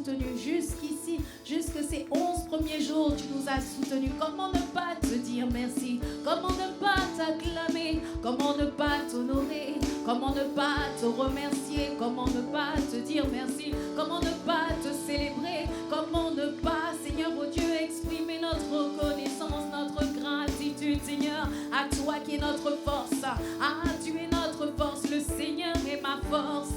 soutenu jusqu'ici, jusque ces 11 premiers jours, tu nous as soutenus. Comment ne pas te dire merci? Comment ne pas t'acclamer? Comment ne pas t'honorer? Comment ne pas te remercier? Comment ne pas te dire merci? Comment ne pas te célébrer? Comment ne pas, Seigneur, oh Dieu, exprimer notre reconnaissance, notre gratitude, Seigneur, à toi qui est notre force. Tu es notre force, le Seigneur est ma force.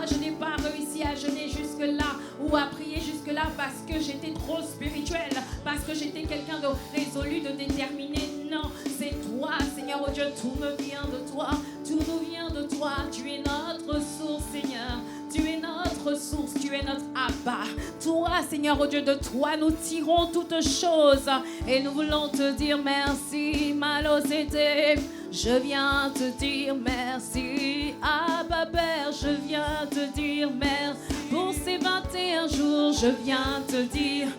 Je n'ai pas réussi à jeûner jusque-là ou à prier jusque-là parce que j'étais trop spirituelle, parce que j'étais quelqu'un de résolu, de déterminé. Non, c'est toi, Seigneur, oh Dieu, tout me vient de toi, tout nous vient de toi. Tu es notre source, Seigneur. Tu es notre source, tu es notre Abba. Toi, Seigneur, oh Dieu, de toi nous tirons toutes choses. Et nous voulons te dire merci, Malosete. Je viens te dire merci, Abba Père, je viens te dire merci. Pour ces 21 jours, je viens te dire.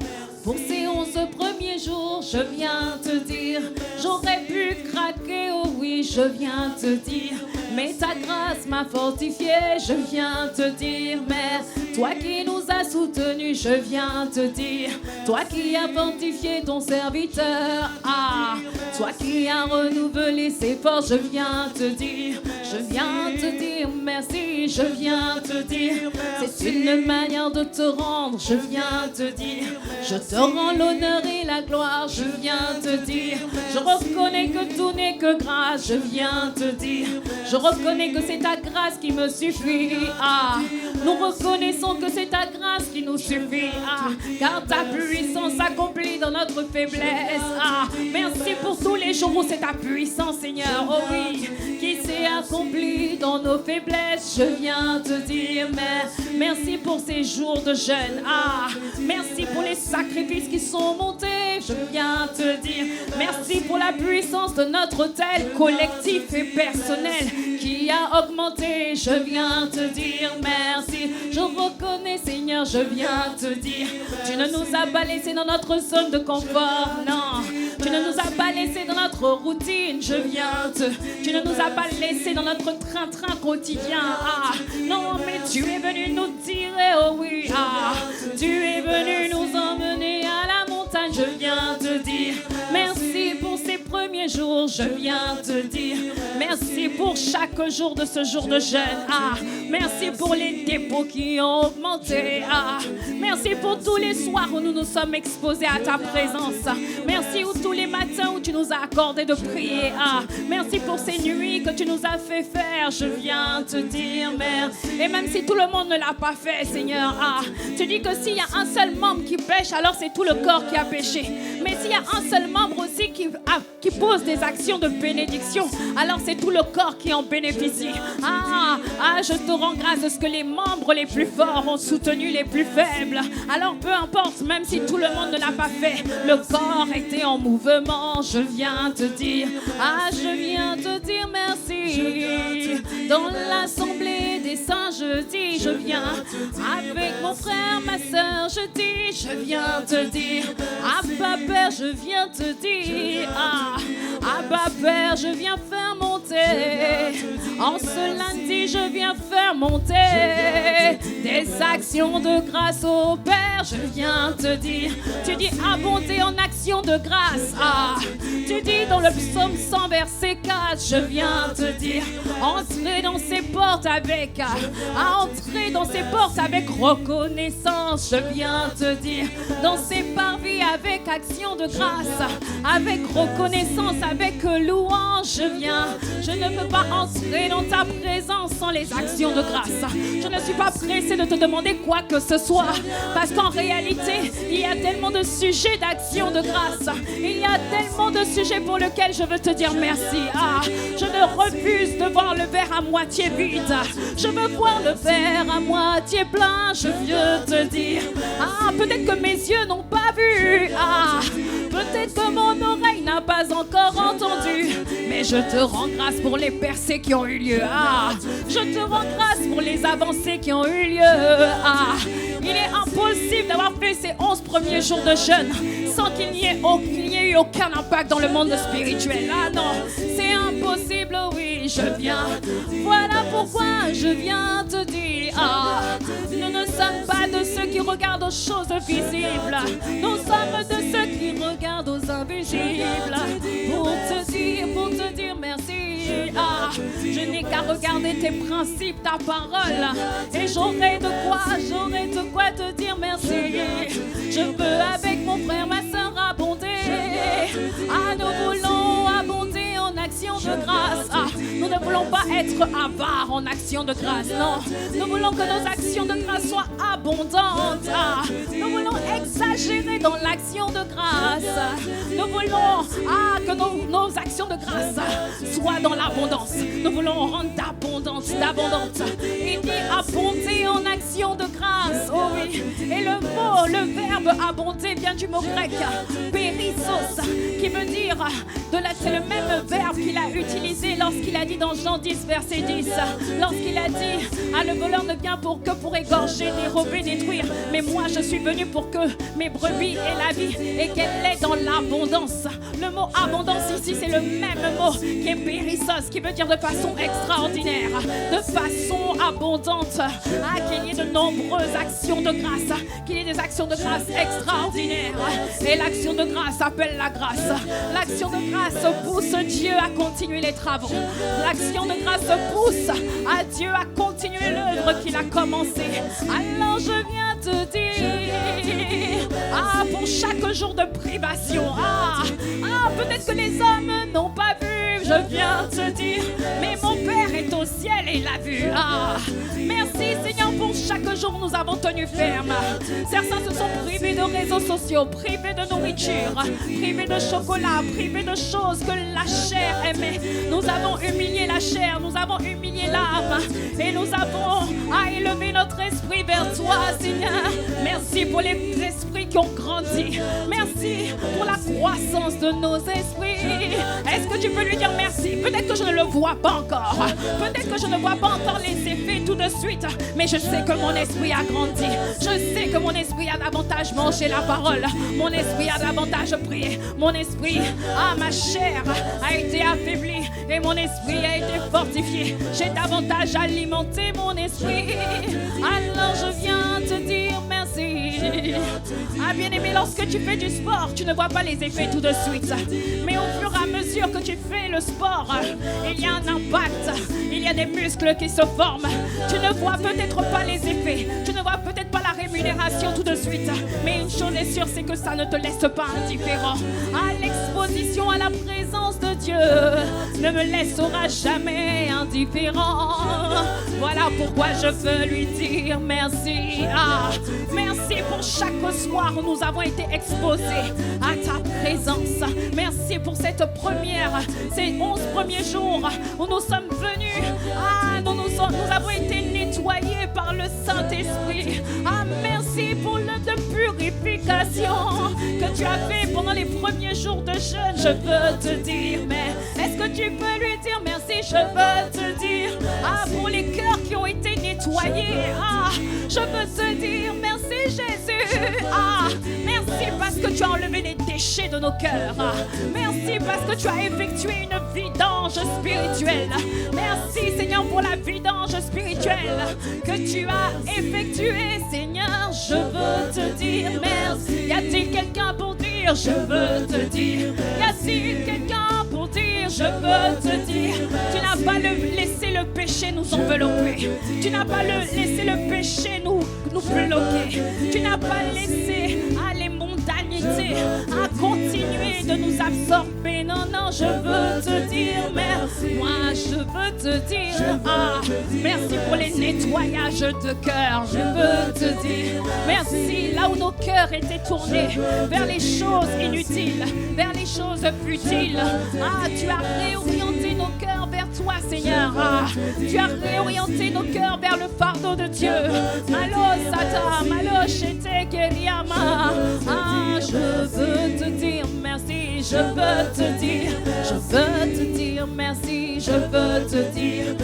Pour ces 11 premiers jours, je viens te dire. J'aurais pu craquer, oh oui, je viens te dire. Mais ta grâce m'a fortifié, je viens te dire merci. Toi qui nous as soutenus, je viens te dire. Toi qui as fortifié ton serviteur, toi qui as renouvelé ses forces, je viens te dire. Je viens te dire merci, je viens te dire. C'est une manière de te rendre, je viens te dire. Je te rends l'honneur et la gloire, je viens te dire. Je reconnais que tout n'est que grâce, je viens te dire. Je reconnais que c'est ta grâce qui me suffit. Nous reconnaissons que c'est ta grâce qui nous suffit. Car ta puissance s'accomplit dans notre faiblesse. Merci pour tous les jours où c'est ta puissance, Seigneur. Oh oui, qui s'est accomplie dans nos faiblesses. Je viens te dire merci pour ces jours de jeûne. Merci pour les sacrifices qui sont montés. Je viens te dire merci pour la puissance de notre autel collectif et personnel qui a augmenté. Je viens te dire merci. Je reconnais, Seigneur, je viens te dire. Tu ne nous as pas laissés dans notre zone de confort, non. Tu ne nous as pas laissés dans notre routine, je viens te. Tu ne nous as pas laissés dans notre train-train quotidien. Non, mais tu es venu nous tirer, oh oui. Tu es venu nous emmener à la montagne, je viens te dire. Merci pour ces premiers jours, je viens te dire. Merci pour chaque jour de ce jour de jeûne. Merci pour les dépôts qui ont augmenté. Merci pour tous les soirs où nous nous sommes exposés à ta présence. Merci pour tous les matins où tu nous as accordé de prier. Merci pour ces nuits que tu nous as fait faire. Je viens te dire merci. Et même si tout le monde ne l'a pas fait, Seigneur, tu dis que s'il y a un seul membre qui pêche, alors c'est tout le corps qui a péché. Mais s'il y a un seul membre aussi qui pose des actions de bénédiction, alors c'est tout le corps qui en bénéficie. Je te rends grâce de ce que les membres les plus forts ont soutenu les plus faibles. Alors peu importe, même si tout le monde ne l'a pas fait, le corps était en mouvement. Je viens te dire, je viens te dire merci. Dans l'assemblée des saints, je dis, je viens. Avec mon frère, ma soeur, je dis, je viens te dire. Abba Père, je viens te dire. Abba Père, je viens faire monter. En ce lundi, je viens faire monter des actions de grâce au Père. Je viens te dire. Tu dis abonder en actions de grâce. Tu dis dans le psaume 100 verset 4, je viens te dire. Entrer dans ces portes avec reconnaissance. Je viens te dire. Dans ces parvis avec action de grâce, avec reconnaissance, avec louange. Je viens. Je ne peux pas entrer dans ta présence sans les actions de grâce. Je ne suis pas pressée de te demander quoi que ce soit, parce qu'en réalité, il y a tellement de sujets d'action de grâce. Il y a tellement de sujets pour lesquels je veux te dire merci. Je ne refuse de voir le verre à moitié vide. Je veux voir le verre à moitié plein. Je viens te dire. Peut-être que mes yeux n'ont pas vu. Peut-être que mon oreille n'a pas encore entendu. Mais je te rends grâce pour les percées qui ont eu lieu. Je te rends grâce pour les avancées qui ont eu lieu. Il est impossible d'avoir fait ces 11 premiers jours de jeûne sans qu'il n'y ait eu aucun impact dans le monde spirituel. Ah non, c'est impossible, oui, je viens. Voilà pourquoi je viens te dire, nous ne sommes pas de ceux qui regardent aux choses visibles. Nous sommes de ceux qui regardent aux invisibles. Pour te dire merci. Je n'ai qu'à regarder tes principes, ta parole. Et j'aurai de quoi te dire merci. Je veux avec mon frère, ma soeur abonder. Nous voulons abonder en action de grâce. Nous ne voulons pas être avares en action de grâce, non. Nous voulons que nos actions de grâce soient abondantes. Nous voulons exagérer dans l'action de grâce. Nous voulons que nos actions de grâce soient dans l'abondance. Nous voulons rendre d'abondante. Il dit abonder en action de grâce. Oh oui. Et le verbe abonder vient du mot grec périssos, qui veut dire, c'est le même verbe qu'il a utilisé lorsqu'il a dit dans Jean 10, verset 10, lorsqu'il a dit, le voleur ne vient que pour égorger, dérober, détruire, mais moi je suis venu pour que mes brebis aient la vie et qu'elle l'ait dans l'abondance. Le mot abondance ici, c'est le même mot qui est périssos, qui veut dire de façon extraordinaire, de façon abondante, qu'il y ait de nombreuses actions de grâce, qu'il y ait des actions de grâce extraordinaires. Et l'action de grâce appelle la grâce. L'action de grâce pousse Dieu à continuer les travaux. L'action de grâce pousse à Dieu à continuer l'œuvre qu'il a commencée. Alors je viens te dire, pour chaque jour de privation, peut-être que les hommes n'ont pas vu, je viens te dire, mais mon Père est au ciel et il a vu. Merci Seigneur pour chaque jour nous avons tenu ferme. Certains se sont privés de réseaux sociaux, privés de nourriture, privés de chocolat, privés de choses que la chair aimait. Nous avons humilié la chair, nous avons humilié l'âme et nous avons élevé notre esprit vers toi Seigneur. Merci pour les esprits qui ont grandi. Merci pour la croissance de nos esprits. Est-ce que tu peux lui dire merci? Peut-être que je ne le vois pas encore. Peut-être que je ne vois pas encore les effets tout de suite. Mais je sais que mon esprit a grandi. Je sais que mon esprit a davantage mangé la parole. Mon esprit a davantage prié. Mon esprit, ma chair a été affaiblie. Et mon esprit a été fortifié. J'ai davantage alimenté mon esprit. Alors je viens te dire merci. Bien-aimé, lorsque tu fais du sport, tu ne vois pas les effets tout de suite. Mais au fur et à mesure que tu fais le sport, il y a un impact. Il y a des muscles qui se forment. Tu ne vois peut-être pas les effets. Tu ne vois peut-être pas la rémunération tout de suite. Mais une chose est sûre, c'est que ça ne te laisse pas indifférent. L'exposition à la présence de Dieu ne me laissera jamais indifférent. Voilà pourquoi je veux lui dire merci. Merci pour chaque soir où nous avons été exposés à ta présence. Merci pour ces 11 premiers jours où nous sommes venus. Nous avons été nettoyés par le Saint-Esprit. Merci pour l'œuvre de purification que tu as fait pendant les premiers jours de jeûne. Je veux te dire, mais est-ce que tu peux lui dire merci? Je veux te dire, pour les cœurs qui ont été nettoyés. Je veux te dire merci Jésus. Merci parce que tu as enlevé les déchets de nos cœurs. Merci parce que tu as effectué une vidange spirituelle. Merci Seigneur pour la vidange spirituelle que tu as effectuée. Seigneur, je veux te dire merci. Y a-t-il quelqu'un pour dire je veux te dire? Y a-t-il quelqu'un pour dire je veux te dire? Tu n'as pas laissé le péché nous envelopper. Tu n'as pas laissé le péché nous bloquer. Tu n'as pas laissé les mondanités à continuer de nous absorber. Non, je veux te dire merci. Moi, je veux te dire merci pour les nettoyages de cœur. Je veux te dire merci là où nos cœurs étaient tournés vers les choses inutiles, vers les choses futiles. Tu as réorienté nos cœurs vers toi, Seigneur. Tu as réorienté nos cœurs vers le fardeau de Dieu. Malo Sata, Malo Shete Keriama. Je veux te dire merci. Je veux te dire, je veux te dire merci. Je veux te dire,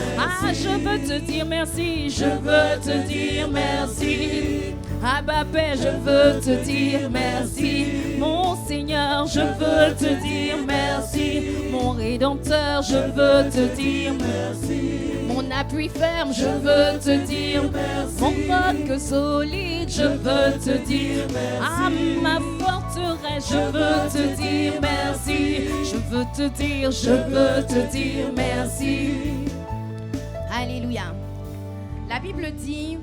je veux te dire merci. Je veux te dire merci. Abba Père, je veux te dire merci. Mon Seigneur, je veux te dire merci. Mon Rédempteur, je veux te dire merci. Mon appui ferme, je veux te dire merci. Mon roc solide, je veux te dire merci. Ah, ma forteresse, je veux te dire merci. Je veux te dire, je veux te dire merci. Alléluia. La Bible dit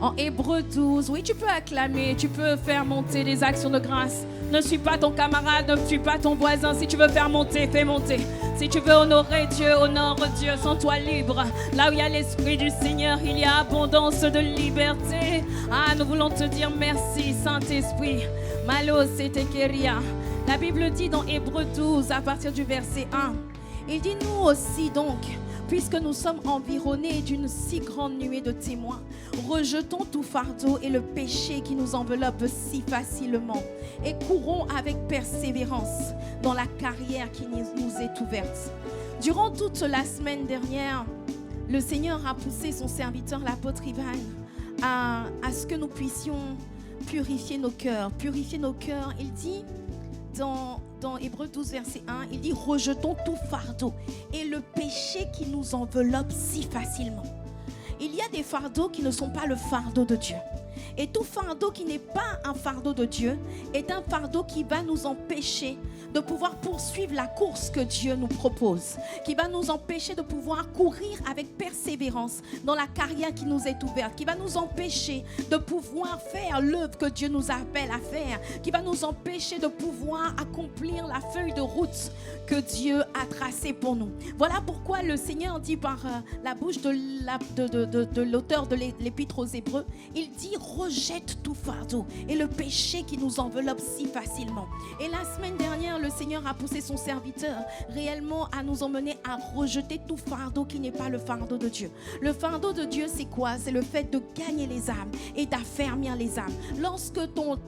en Hébreux 12, oui, tu peux acclamer, tu peux faire monter des actions de grâce. Ne suis pas ton camarade, ne suis pas ton voisin. Si tu veux faire monter, fais monter. Si tu veux honorer Dieu, honore Dieu. Sens-toi libre. Là où il y a l'Esprit du Seigneur, il y a abondance de liberté. Ah, nous voulons te dire merci, Saint-Esprit. Malo, c'était Kéria. La Bible dit dans Hébreux 12, à partir du verset 1, il dit nous aussi donc, puisque nous sommes environnés d'une si grande nuée de témoins, rejetons tout fardeau et le péché qui nous enveloppe si facilement et courons avec persévérance dans la carrière qui nous est ouverte. Durant toute la semaine dernière, le Seigneur a poussé son serviteur, l'apôtre Ivan, à ce que nous puissions purifier nos cœurs. Purifier nos cœurs, il dit dans Hébreux 12, verset 1, il dit « Rejetons tout fardeau et le péché qui nous enveloppe si facilement. » Il y a des fardeaux qui ne sont pas le fardeau de Dieu. Et tout fardeau qui n'est pas un fardeau de Dieu est un fardeau qui va nous empêcher de pouvoir poursuivre la course que Dieu nous propose, qui va nous empêcher de pouvoir courir avec persévérance dans la carrière qui nous est ouverte, qui va nous empêcher de pouvoir faire l'œuvre que Dieu nous appelle à faire, qui va nous empêcher de pouvoir accomplir la feuille de route que Dieu a tracée pour nous. Voilà pourquoi le Seigneur dit par la bouche de l'auteur de l'Épître aux Hébreux, il dit rejette tout fardeau et le péché qui nous enveloppe si facilement. Et la semaine dernière, le Seigneur a poussé son serviteur réellement à nous emmener à rejeter tout fardeau qui n'est pas le fardeau de Dieu. Le fardeau de Dieu, c'est quoi? C'est le fait de gagner les âmes et d'affermir les âmes. Lorsque ton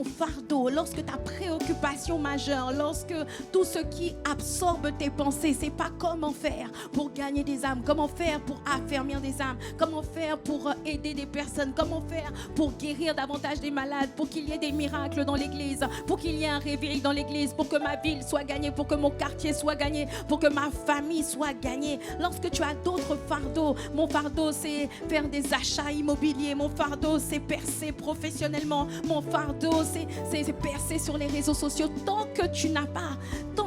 fardeau, lorsque ta préoccupation majeure, lorsque tout ce qui absorbe tes pensées, c'est pas comment faire pour gagner des âmes, comment faire pour affermir des âmes, comment faire pour aider des personnes, comment faire pour guérir davantage des malades, pour qu'il y ait des miracles dans l'église, pour qu'il y ait un réveil dans l'église, pour que ma ville soit gagnée, pour que mon quartier soit gagné, pour que ma famille soit gagnée. Lorsque tu as d'autres fardeaux, mon fardeau c'est faire des achats immobiliers, mon fardeau c'est percer professionnellement, mon fardeau c'est percer sur les réseaux sociaux. Tant que tu n'as pas,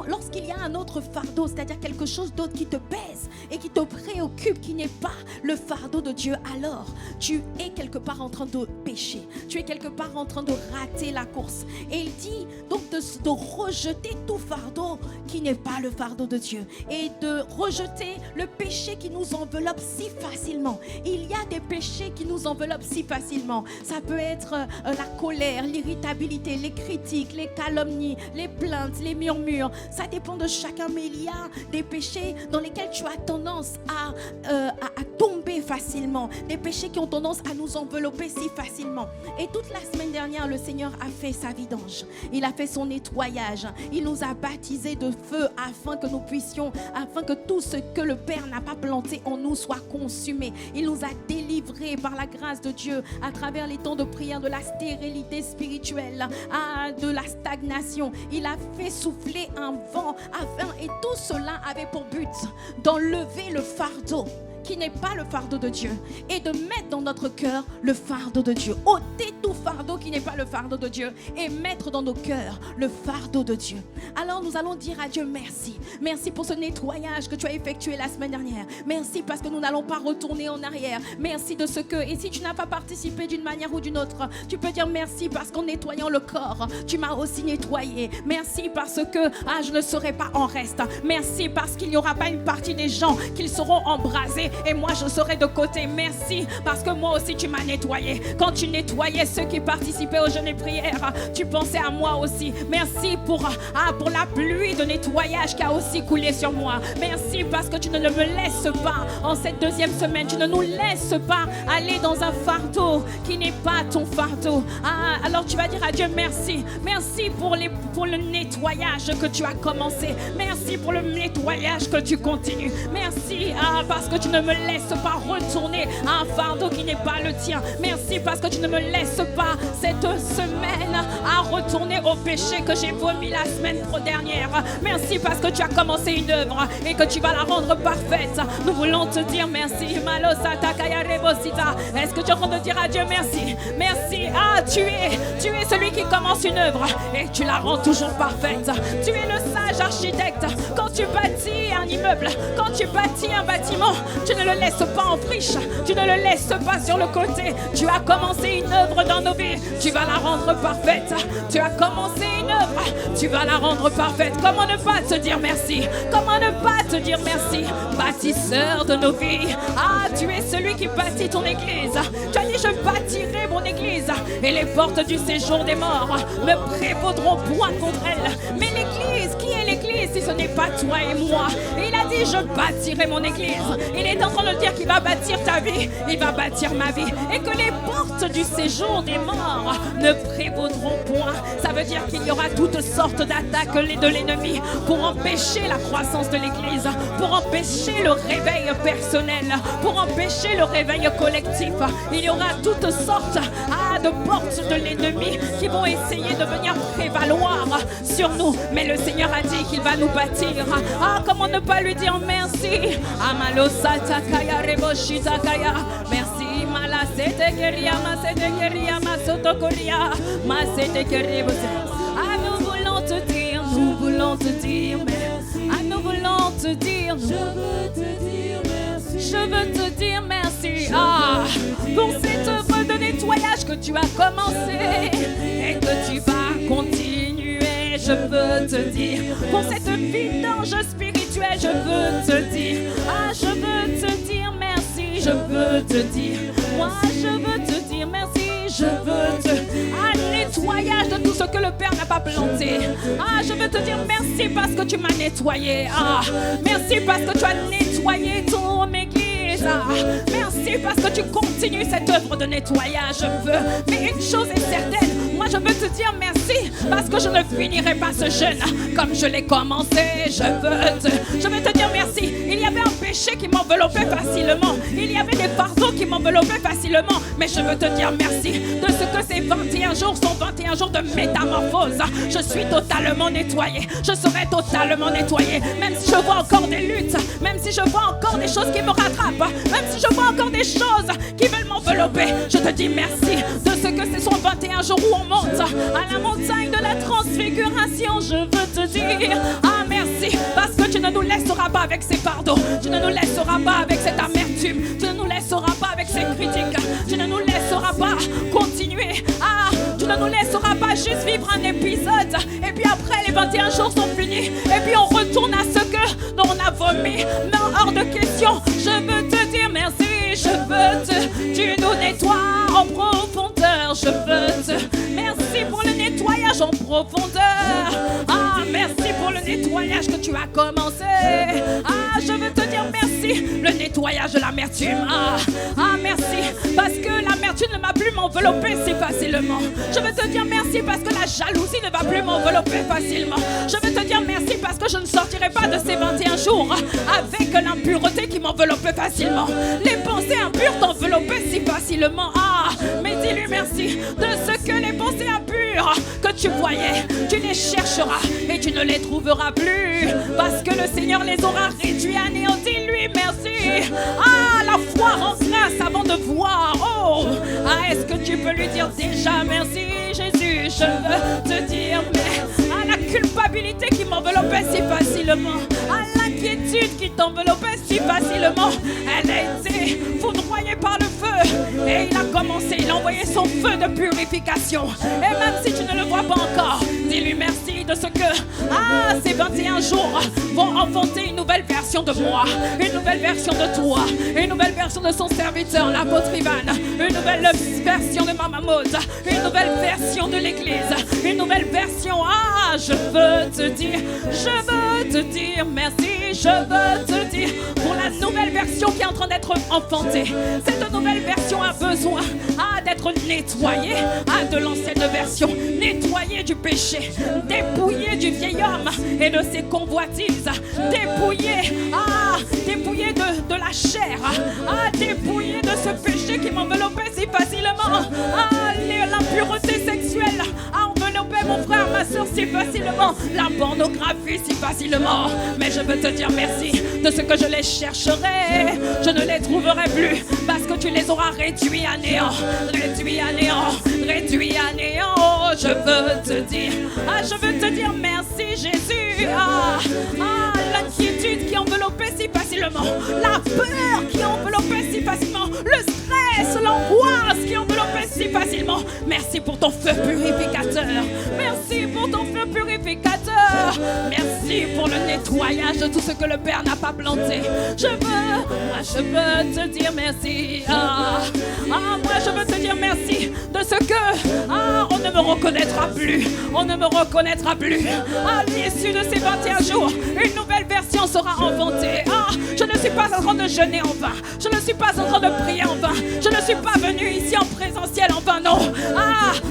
lorsqu'il y a un autre fardeau, c'est-à-dire quelque chose d'autre qui te pèse et qui te préoccupe, qui n'est pas le fardeau de Dieu, alors tu es quelque part en train de pécher, tu es quelque part en train de rater la course. Et il dit donc de rejeter tout fardeau qui n'est pas le fardeau de Dieu et de rejeter le péché qui nous enveloppe si facilement. Il y a des péchés qui nous enveloppent si facilement. Ça peut être la colère, l'irritabilité, les critiques, les calomnies, les plaintes, les murmures. Ça dépend de chacun, mais il y a des péchés dans lesquels tu as tendance à tomber facilement, des péchés qui ont tendance à nous envelopper si facilement. Et toute la semaine dernière, le Seigneur a fait sa vidange, il a fait son nettoyage, il nous a baptisés de feu afin que nous puissions, afin que tout ce que le Père n'a pas planté en nous soit consumé. Il nous a délivrés par la grâce de Dieu à travers les temps de prière de la stérilité spirituelle, de la stagnation. Il a fait souffler un vent et tout cela avait pour but d'enlever le fardeau qui n'est pas le fardeau de Dieu et de mettre dans notre cœur le fardeau de Dieu. Ôter tout fardeau qui n'est pas le fardeau de Dieu et mettre dans nos cœurs le fardeau de Dieu. Alors nous allons dire à Dieu merci. Merci pour ce nettoyage que tu as effectué la semaine dernière. Merci parce que nous n'allons pas retourner en arrière. Merci de ce que, et si tu n'as pas participé d'une manière ou d'une autre, tu peux dire merci parce qu'en nettoyant le corps, tu m'as aussi nettoyé. Merci parce que je ne serai pas en reste. Merci parce qu'il n'y aura pas une partie des gens qui seront embrasés et moi je serai de côté. Merci parce que moi aussi tu m'as nettoyé. Quand tu nettoyais ceux qui participaient au jeûne et prière, tu pensais à moi aussi. Merci pour la pluie de nettoyage qui a aussi coulé sur moi. Merci parce que tu ne me laisses pas en cette deuxième semaine, tu ne nous laisses pas aller dans un fardeau qui n'est pas ton fardeau. Alors tu vas dire à Dieu merci. Merci pour le nettoyage que tu as commencé. Merci pour le nettoyage que tu continues. Merci parce que tu ne me laisses pas retourner à un fardeau qui n'est pas le tien. Merci parce que tu ne me laisses pas cette semaine à retourner au péché que j'ai vomi la semaine dernière. Merci parce que tu as commencé une œuvre et que tu vas la rendre parfaite. Nous voulons te dire merci. Est-ce que tu es en train de dire à Dieu merci? Merci. Ah, tu es celui qui commence une œuvre et tu la rends toujours parfaite. Tu es le sage architecte. Quand tu bâtis un immeuble, quand tu bâtis un bâtiment, tu ne le laisses pas en friche, tu ne le laisses pas sur le côté. Tu as commencé une œuvre dans nos vies, tu vas la rendre parfaite. Tu as commencé une œuvre, tu vas la rendre parfaite. Comment ne pas te dire merci? Comment ne pas te dire merci? Bâtisseur de nos vies, ah, tu es celui qui bâtit ton église. Tu as dit je bâtirai mon église et les portes du séjour des morts ne prévaudront point contre elle. Mais l'église, qui est l'église si ce n'est pas toi et moi? Et il a dit je bâtirai mon église. Il est en train de dire qu'il va bâtir ta vie, il va bâtir ma vie, et que les portes du séjour des morts ne prévaudront point. Ça veut dire qu'il y aura toutes sortes d'attaques de l'ennemi pour empêcher la croissance de l'église, pour empêcher le réveil personnel, pour empêcher le réveil collectif. Il y aura toutes sortes de portes de l'ennemi qui vont essayer de venir prévaloir sur nous, mais le Seigneur a dit qu'il va nous bâtir. Ah, comment ne pas lui dire merci? Merci. Ah, nous voulons te dire, nous voulons te dire, ah, nous voulons te dire, je veux te dire merci. Je veux te dire merci, ah, pour cette œuvre de nettoyage que tu as commencé et que tu vas continuer. Je veux te dire, pour cette vidange spirituelle, je veux te dire, ah, je veux te dire merci. Je veux te dire, moi je veux te dire merci. Je veux te nettoyage de tout ce que le Père n'a pas planté. Ah, je veux te dire merci parce que tu m'as nettoyé. Ah, merci parce que tu as nettoyé ton église. Ah, merci parce que tu continues cette œuvre de nettoyage. Je veux, mais une chose est certaine, moi je veux te dire merci parce que je ne finirai pas ce jeûne comme je l'ai commencé. Je veux te dire merci. Il y avait un péché qui m'enveloppait facilement. Il y avait des fardeaux qui m'enveloppaient facilement. Mais je veux te dire merci de ce que ces 21 jours sont 21 jours de métamorphose. Je suis totalement nettoyée. Je serai totalement nettoyée. Même si je vois encore des luttes, même si je vois encore des choses qui me rattrapent, même si je vois encore des choses qui veulent m'envelopper, je te dis merci de ce que ce sont 21 jours où on monte à la montagne de la transfiguration. Je veux te dire, ah merci, parce que tu ne nous laisseras pas avec ces fardeaux, tu ne nous laisseras pas avec cette amertume, tu ne nous laisseras pas avec ces critiques, tu ne nous laisseras pas continuer, tu ne nous laisseras pas juste vivre un épisode et puis après les 21 jours sont finis et puis on retourne à ce que dont on a vomi. Non, hors de question. Je veux te dire merci, tu nous nettoies en profondeur. Je veux te merci pour le nettoyage en profondeur. Ah, merci pour le nettoyage que tu as commencé. Ah, je veux te dire merci, le nettoyage de l'amertume. Ah, merci, parce que l'amertume ne va plus m'envelopper si facilement. Je veux te dire merci parce que la jalousie ne va plus m'envelopper facilement. Je veux te dire merci parce que je ne sortirai pas de ces 21 jours avec l'impureté qui m'enveloppait facilement. Les pensées impures t'enveloppaient si facilement. Ah, mais dis-lui merci de ce que les pensées impures que tu voyais, tu les chercheras et tu ne les trouveras plus parce que le Seigneur les aura réduits à néant. Dis-lui merci. Ah, la foi rend grâce avant de voir. Oh, est-ce que tu peux lui dire déjà merci Jésus? Je veux te dire mais à la culpabilité qui m'enveloppait si facilement, à l'inquiétude qui t'enveloppait si facilement, elle a été foudroyée par le feu et il a commencé, il a envoyé son feu de purification. Et même si tu ne le vois pas encore, dis-lui merci de ce que ces 21 jours vont enfanter une nouvelle version de moi, une nouvelle version de toi, une nouvelle version de son serviteur, l'apôtre Ivan, une nouvelle version de Maman Maud, une nouvelle version de l'église, une nouvelle version. Je veux te dire merci, je veux te dire pour la nouvelle version qui est en train d'être enfantée. Cette nouvelle version a besoin d'être nettoyée de l'ancienne version, nettoyée du péché, dépouillée du vieil homme et de ses convoitises, dépouillée de la chair, dépouillée de ce péché qui m'enveloppait si facilement, l'impureté sexuelle a enveloppé mon frère, ma soeur si facilement, la pornographie si facilement. Mais je veux te dire merci de ce que je les chercherai, je ne les trouverai plus parce que tu les auras réduits à néant, réduits à néant, réduits à néant. Je veux te dire merci Jésus. L'inquiétude qui enveloppait si facilement, la peur qui enveloppait si facilement, le stress, l'angoisse qui enveloppait si facilement. Merci pour ton feu purificateur. Merci pour ton feu purificateur. Merci pour le nettoyage de tout ce que le Père n'a pas planté. Je veux te dire merci. Moi je veux te dire merci de ce que on ne me reconnaîtra plus. On ne me reconnaîtra plus. À l'issue de ces 21 jours, une nouvelle version sera inventée. Je ne suis pas en train de jeûner en vain. Je ne suis pas en train de prier en vain. Je ne suis pas venu ici en présentiel en vain, non.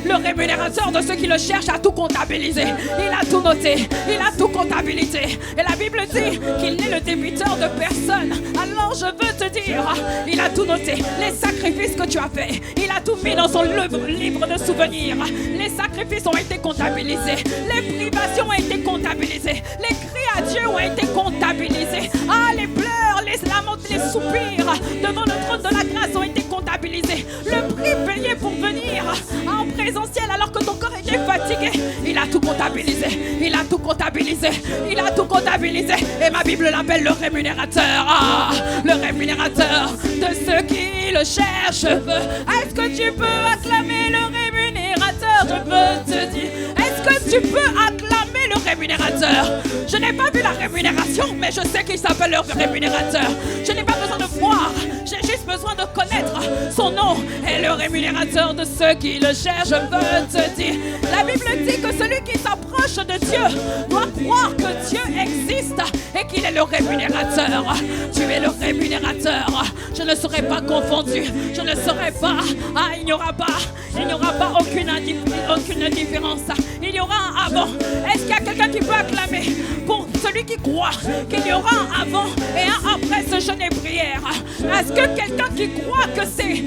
Le rémunérateur de ceux qui le cherchent a tout comptabilisé. Il a tout noté. Il a tout comptabilisé. Et la Bible dit qu'il n'est le débiteur de personne. Alors je veux te dire, il a tout noté. Les sacrifices que tu as faits, il a tout mis dans son livre de souvenirs. Les sacrifices ont été comptabilisés. Les privations ont été comptabilisées. Les cris à Dieu ont été comptabilisés. Les pleurs, les laments, les soupirs devant le trône de la grâce ont été comptabilisés. Le prix payé pour venir en présentiel alors que ton corps était fatigué, il a tout comptabilisé. Il a tout comptabilisé. Il a tout comptabilisé. Et ma Bible l'appelle le rémunérateur. Le rémunérateur de ceux qui le cherchent. Est-ce que tu peux acclamer le rémunérateur? Je veux te dire, est-ce que tu peux acclamer le rémunérateur? Je n'ai pas vu la rémunération, mais je sais qu'il s'appelle le rémunérateur. Je n'ai pas besoin de voir, j'ai juste besoin de connaître son nom. Et le rémunérateur de ceux qui le cherchent, je veux te dire, la Bible dit que celui qui s'approche de Dieu doit croire que Dieu existe et qu'il est le rémunérateur. Tu es le rémunérateur. Je ne serai pas confondu. Je ne serai pas. Il n'y aura pas aucune différence. Il y aura un avant. Est-ce qu'il y a quelqu'un qui peut acclamer pour celui qui croit qu'il y aura un avant et un après ce jeûne et prière? Est-ce que quelqu'un qui croit que ces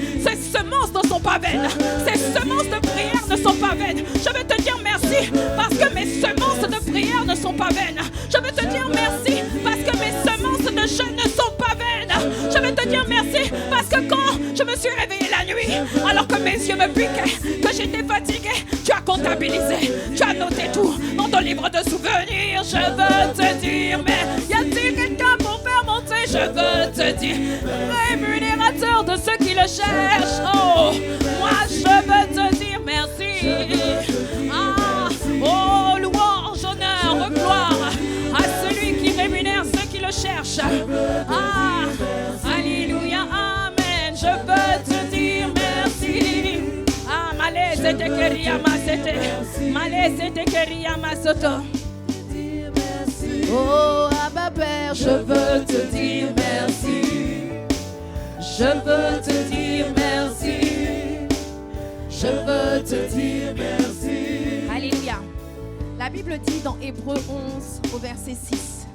semences ne sont pas vaines, ces semences de prière ne sont pas vaines? Je veux te dire merci parce que mes semences de prière ne sont pas vaines. Je veux te dire merci parce que mes semences de jeûne ne sont pas vaines. Je veux te dire merci parce que quand je me suis réveillée la nuit, alors que mes yeux me piquaient, que j'étais fatiguée, tu as comptabilisé, tu as noté tout dans ton livre de souvenirs. Je veux te dire, mais y a-t-il quelqu'un pour faire monter? Je veux te dire, rémunérateur de ceux qui le cherchent. Moi je veux te dire merci. Louange, honneur, gloire à celui qui rémunère ceux qui le cherchent. Alléluia, amen. Je veux te dire merci. Malais c'était Keriama Soto. Oh, Abba Père, je veux te dire merci. Je veux te dire merci. Je veux te dire merci. Alléluia. La Bible dit dans Hébreux 11 au verset 6.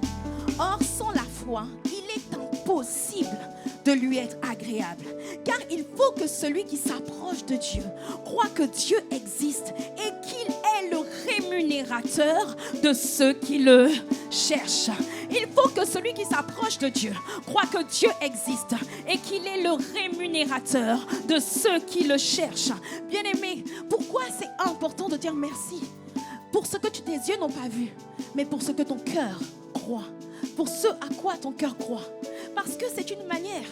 Or, sans la foi, il est impossible de lui être agréable. Car il faut que celui qui s'approche de Dieu croit que Dieu existe et qu'il est le rémunérateur de ceux qui le cherchent. Il faut que celui qui s'approche de Dieu croit que Dieu existe et qu'il est le rémunérateur de ceux qui le cherchent. Bien-aimé, pourquoi c'est important de dire merci? Pour ce que tes yeux n'ont pas vu, mais pour ce que ton cœur croit. Pour ce à quoi ton cœur croit. Parce que c'est une manière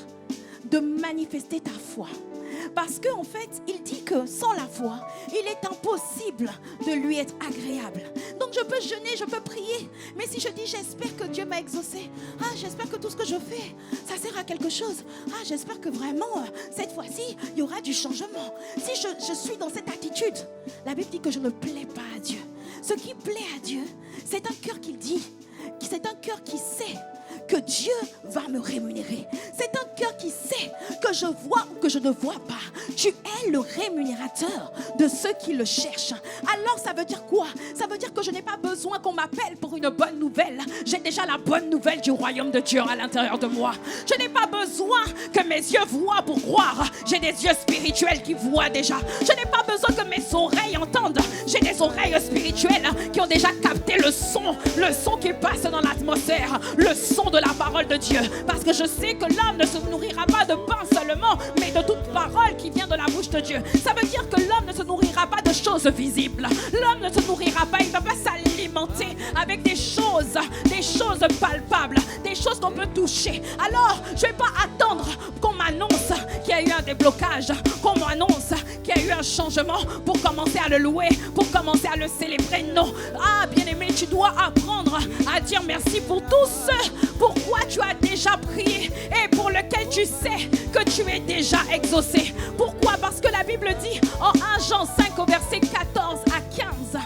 de manifester ta foi. Parce qu'en fait, il dit que sans la foi, il est impossible de lui être agréable. Donc je peux jeûner, je peux prier. Mais si je dis j'espère que Dieu m'a exaucé, j'espère que tout ce que je fais, ça sert à quelque chose. J'espère que vraiment, cette fois-ci, il y aura du changement. Si je suis dans cette attitude, la Bible dit que je ne plais pas à Dieu. Ce qui plaît à Dieu, c'est un cœur qui dit, c'est un cœur qui sait que Dieu va me rémunérer. C'est un cœur qui sait que je vois ou que je ne vois pas. Tu es le rémunérateur de ceux qui le cherchent. Alors ça veut dire quoi? Ça veut dire que je n'ai pas besoin qu'on m'appelle pour une bonne nouvelle. J'ai déjà la bonne nouvelle du royaume de Dieu à l'intérieur de moi. Je n'ai pas besoin que mes yeux voient pour croire. J'ai des yeux spirituels qui voient déjà. Je n'ai pas besoin que mes oreilles entendent. J'ai des oreilles spirituelles qui ont déjà capté le son qui passe dans l'atmosphère, le son de la parole de Dieu. Parce que je sais que l'homme ne se nourrira pas de pain seulement, mais de toute parole qui vient de la bouche de Dieu. Ça veut dire que l'homme ne se nourrira pas de choses visibles. L'homme ne se nourrira pas, il ne va pas s'alimenter avec des choses palpables, des choses qu'on peut toucher. Alors, je ne vais pas attendre qu'on m'annonce qu'il y a eu un déblocage, qu'on m'annonce qu'il y a eu un changement pour commencer à le louer, pour commencer à le célébrer. Non. Ah, bien-aimé, tu dois apprendre à dire merci pour tout ce pourquoi tu as déjà prié et pour lequel tu sais que tu es déjà exaucé. Pourquoi? Parce que la Bible dit en 1 Jean 5 au verset 14 à 15.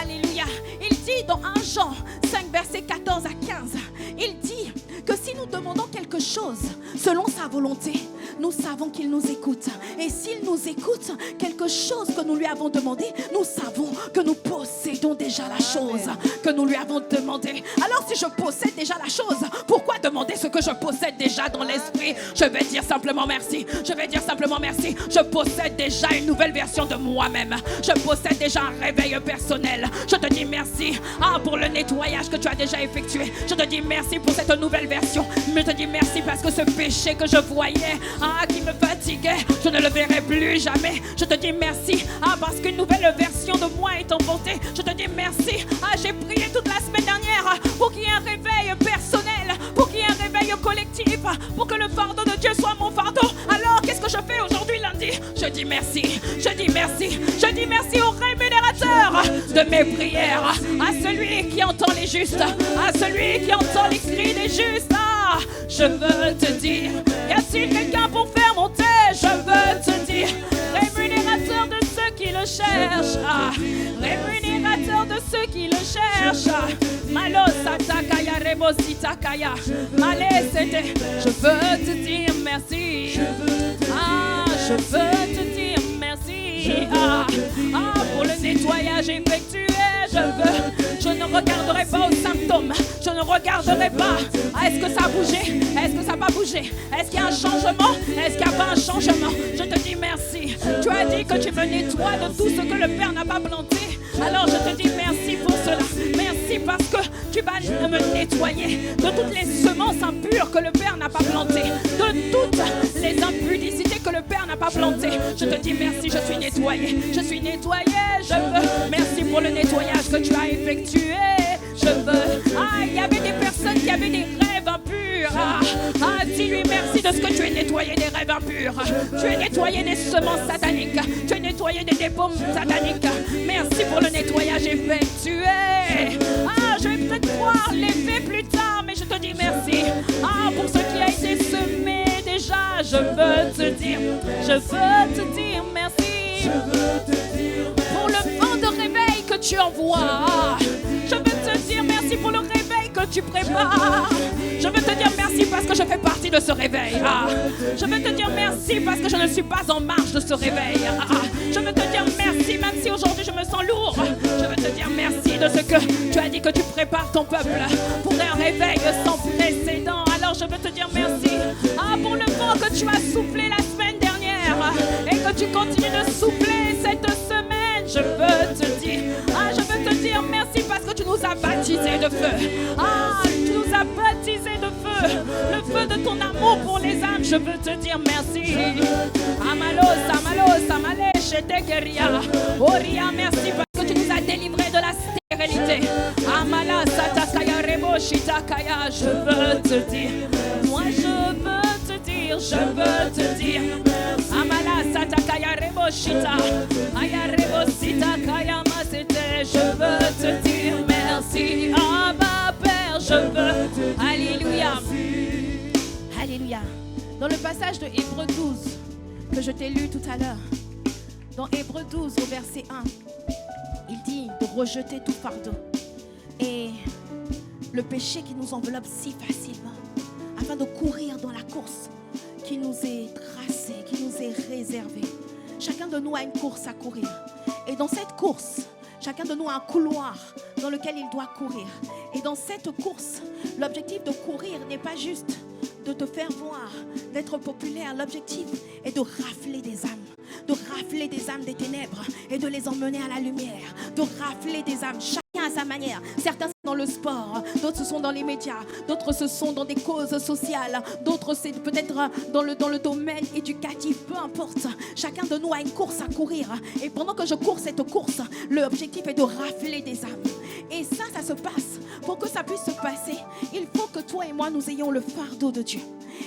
Alléluia. Il dit dans 1 Jean 5 verset 14 à 15, il dit que si nous demandons quelque chose selon sa volonté, nous savons qu'il nous écoute. Et s'il nous écoute, quelque chose que nous lui avons demandé, nous savons que nous possédons déjà la chose que nous lui avons demandé. Alors si je possède déjà la chose, pourquoi demander ce que je possède déjà dans l'esprit? Je vais dire simplement merci. Je vais dire simplement merci. Je possède déjà une nouvelle version de moi-même. Je possède déjà un réveil personnel. Je te dis merci pour le nettoyage que tu as déjà effectué. Je te dis merci pour cette nouvelle version. Je te dis merci parce que ce péché que je voyais, qui me fatiguait, je ne le verrai plus jamais. Je te dis merci parce qu'une nouvelle version de moi est emportée. Je te dis merci. J'ai prié toute la semaine dernière pour qu'il y ait un réveil personnel, pour qu'il y ait un réveil collectif, pour que le fardeau de Dieu soit mon fardeau. Alors qu'est-ce que je fais aujourd'hui lundi? Je dis merci. Je dis merci. Je dis merci au rémunérateur de mes prières, à celui qui entend les justes, à celui qui entend les cris des justes. Je veux te dire, y a-t-il quelqu'un pour faire monter? Je veux te dire, rémunérateur de ceux qui le cherchent, rémunérateur de ceux qui le cherchent. Malo satakaya rebositakaya. Malé c'était. Je veux te dire merci. Je veux te dire merci. Pour le nettoyage effectué. Je ne regarderai pas aux symptômes. Je ne regarderai pas. Est-ce que ça a bougé? Est-ce que ça n'a pas bougé? Est-ce qu'il y a un changement? Est-ce qu'il n'y a pas un changement? Je te dis merci. Tu as dit que tu me nettoies de tout ce que le Père n'a pas planté. Alors je te dis merci pour cela. Merci parce que tu vas me nettoyer de toutes les semences impures que le Père n'a pas plantées, de toutes les impudicités que le Père n'a pas plantées. Je te dis merci, je suis nettoyé. Je suis nettoyé, je veux. Merci pour le nettoyage que tu as effectué. Je veux. Il y avait des personnes qui avaient des rêves impurs. Dis-lui merci de ce que tu es nettoyé des rêves impurs. Tu es nettoyé des semences sataniques. Tu es nettoyé des dépôts sataniques. Merci pour le nettoyage effectué. Je vais peut-être voir l'effet plus tard, mais je te dis merci. Pour ce qui a été semé déjà, je veux te dire merci. Pour le vent de réveil que tu envoies. Je veux te dire merci pour le réveil que tu prépares. Je veux te dire merci parce que je fais partie de ce réveil. Je veux te dire merci parce que je ne suis pas en marge de ce réveil. Je veux te dire merci même si aujourd'hui je me sens lourd. Je veux te dire merci de ce que tu as dit que tu prépares ton peuple pour un réveil sans précédent. Alors je veux te dire merci pour le vent que tu as soufflé la semaine dernière et que tu continues de souffler cette semaine. Je veux te dire merci parce que tu nous as baptisés de feu. Tu nous as baptisés de feu. Le feu de ton amour pour les âmes. Je veux te dire merci. Oria, merci parce que tu nous as délivrés de la stérilité. Amala satakaya rebo shitakaya. Je veux te dire. Moi je veux te dire. Je veux te dire. Amala satakaya rebo shita. Aya rebo sitakaya masete. Je veux te dire merci. Abba Père, je veux. Alléluia. Alléluia. Dans le passage de Hébreux 12 que je t'ai lu tout à l'heure, dans Hébreux 12 au verset 1, il dit de rejeter tout fardeau et le péché qui nous enveloppe si facilement, afin de courir dans la course qui nous est tracée, qui nous est réservée. Chacun de nous a une course à courir. Et dans cette course, chacun de nous a un couloir dans lequel il doit courir. Et dans cette course, l'objectif de courir n'est pas juste de te faire voir, d'être populaire. L'objectif est de rafler des âmes des ténèbres et de les emmener à la lumière, de rafler des âmes, chacun à sa manière. Certains sont dans le sport, d'autres ce sont dans les médias, d'autres ce sont dans des causes sociales, d'autres c'est peut-être dans le domaine éducatif, peu importe. Chacun de nous a une course à courir, et pendant que je cours cette course, l'objectif est de rafler des âmes. Et ça se passe. Pour que ça puisse se passer, il faut que toi et moi nous ayons le fardeau de Dieu.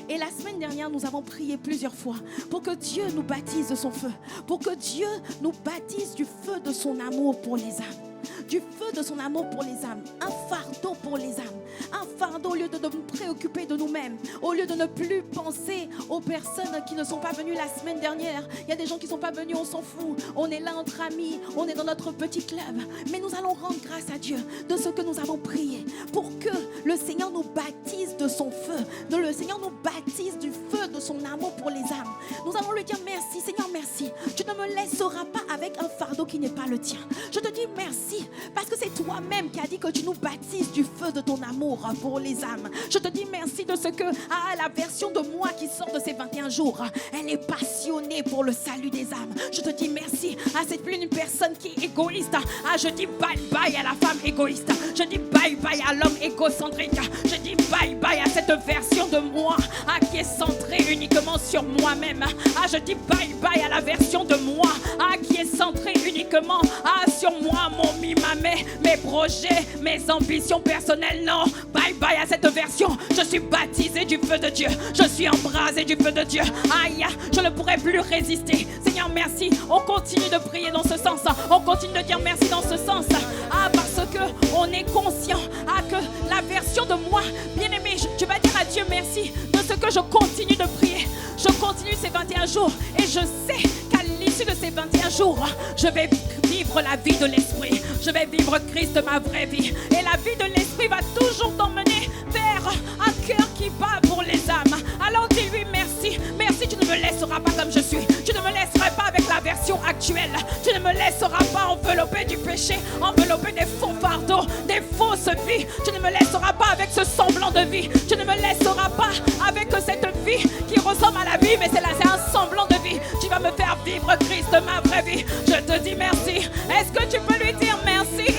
Et la semaine dernière, nous avons prié plusieurs fois pour que Dieu nous baptise de son feu, pour que Dieu nous baptise du feu de son amour pour les âmes. Du feu de son amour pour les âmes, un fardeau pour les âmes, un fardeau au lieu de nous préoccuper de nous-mêmes, au lieu de ne plus penser aux personnes qui ne sont pas venues la semaine dernière. Il y a des gens qui ne sont pas venus, on s'en fout, on est là entre amis, on est dans notre petit club, mais nous allons rendre grâce à Dieu de ce que nous avons prié, pour que le Seigneur nous baptise de son feu, que le Seigneur nous baptise du feu de son amour pour les âmes. Nous allons lui dire merci, Seigneur, merci, tu ne me laisseras pas avec un fardeau qui n'est pas le tien. Je te dis merci, parce que c'est toi-même qui as dit que tu nous baptises du feu de ton amour pour les âmes. Je te dis merci de ce que la version de moi qui sort de ces 21 jours, elle est passionnée pour le salut des âmes. Je te dis merci. C'est plus une personne qui est égoïste. Je dis bye bye à la femme égoïste. Je dis bye bye à l'homme égocentrique. Je dis bye bye à cette version de moi qui est centrée uniquement sur moi-même. Je dis bye bye à la version de moi qui est centrée uniquement sur moi, mon mes projets, mes ambitions personnelles. Non, bye bye à cette version. Je suis baptisé du feu de Dieu. Je suis embrasé du feu de Dieu. Aïe, je ne pourrai plus résister. Seigneur, merci. On continue de prier dans ce sens. On continue de dire merci dans ce sens. Parce que on est conscient que la version de moi, bien-aimé, tu vas dire à Dieu merci de ce que je continue de prier. Je continue ces 21 jours et je sais qu'à l'issue de ces 21 jours, je vais vivre la vie de l'esprit. Je vais vivre Christ, ma vraie vie. Et la vie de l'esprit va toujours t'emmener vers un cœur qui bat pour les âmes. Alors dis-lui merci. Merci, tu ne me laisseras pas comme je suis. Tu ne me laisseras pas avec la version actuelle. Tu ne me laisseras pas enveloppé du péché, enveloppé des faux fardeaux, des fausses vies. Tu ne me laisseras pas avec ce semblant de vie. Tu ne me laisseras pas avec cette vie qui ressemble à la vie, mais c'est un semblant de vie. Tu vas me faire vivre Christ, ma vraie vie. Je te dis merci. Est-ce que tu peux lui dire merci?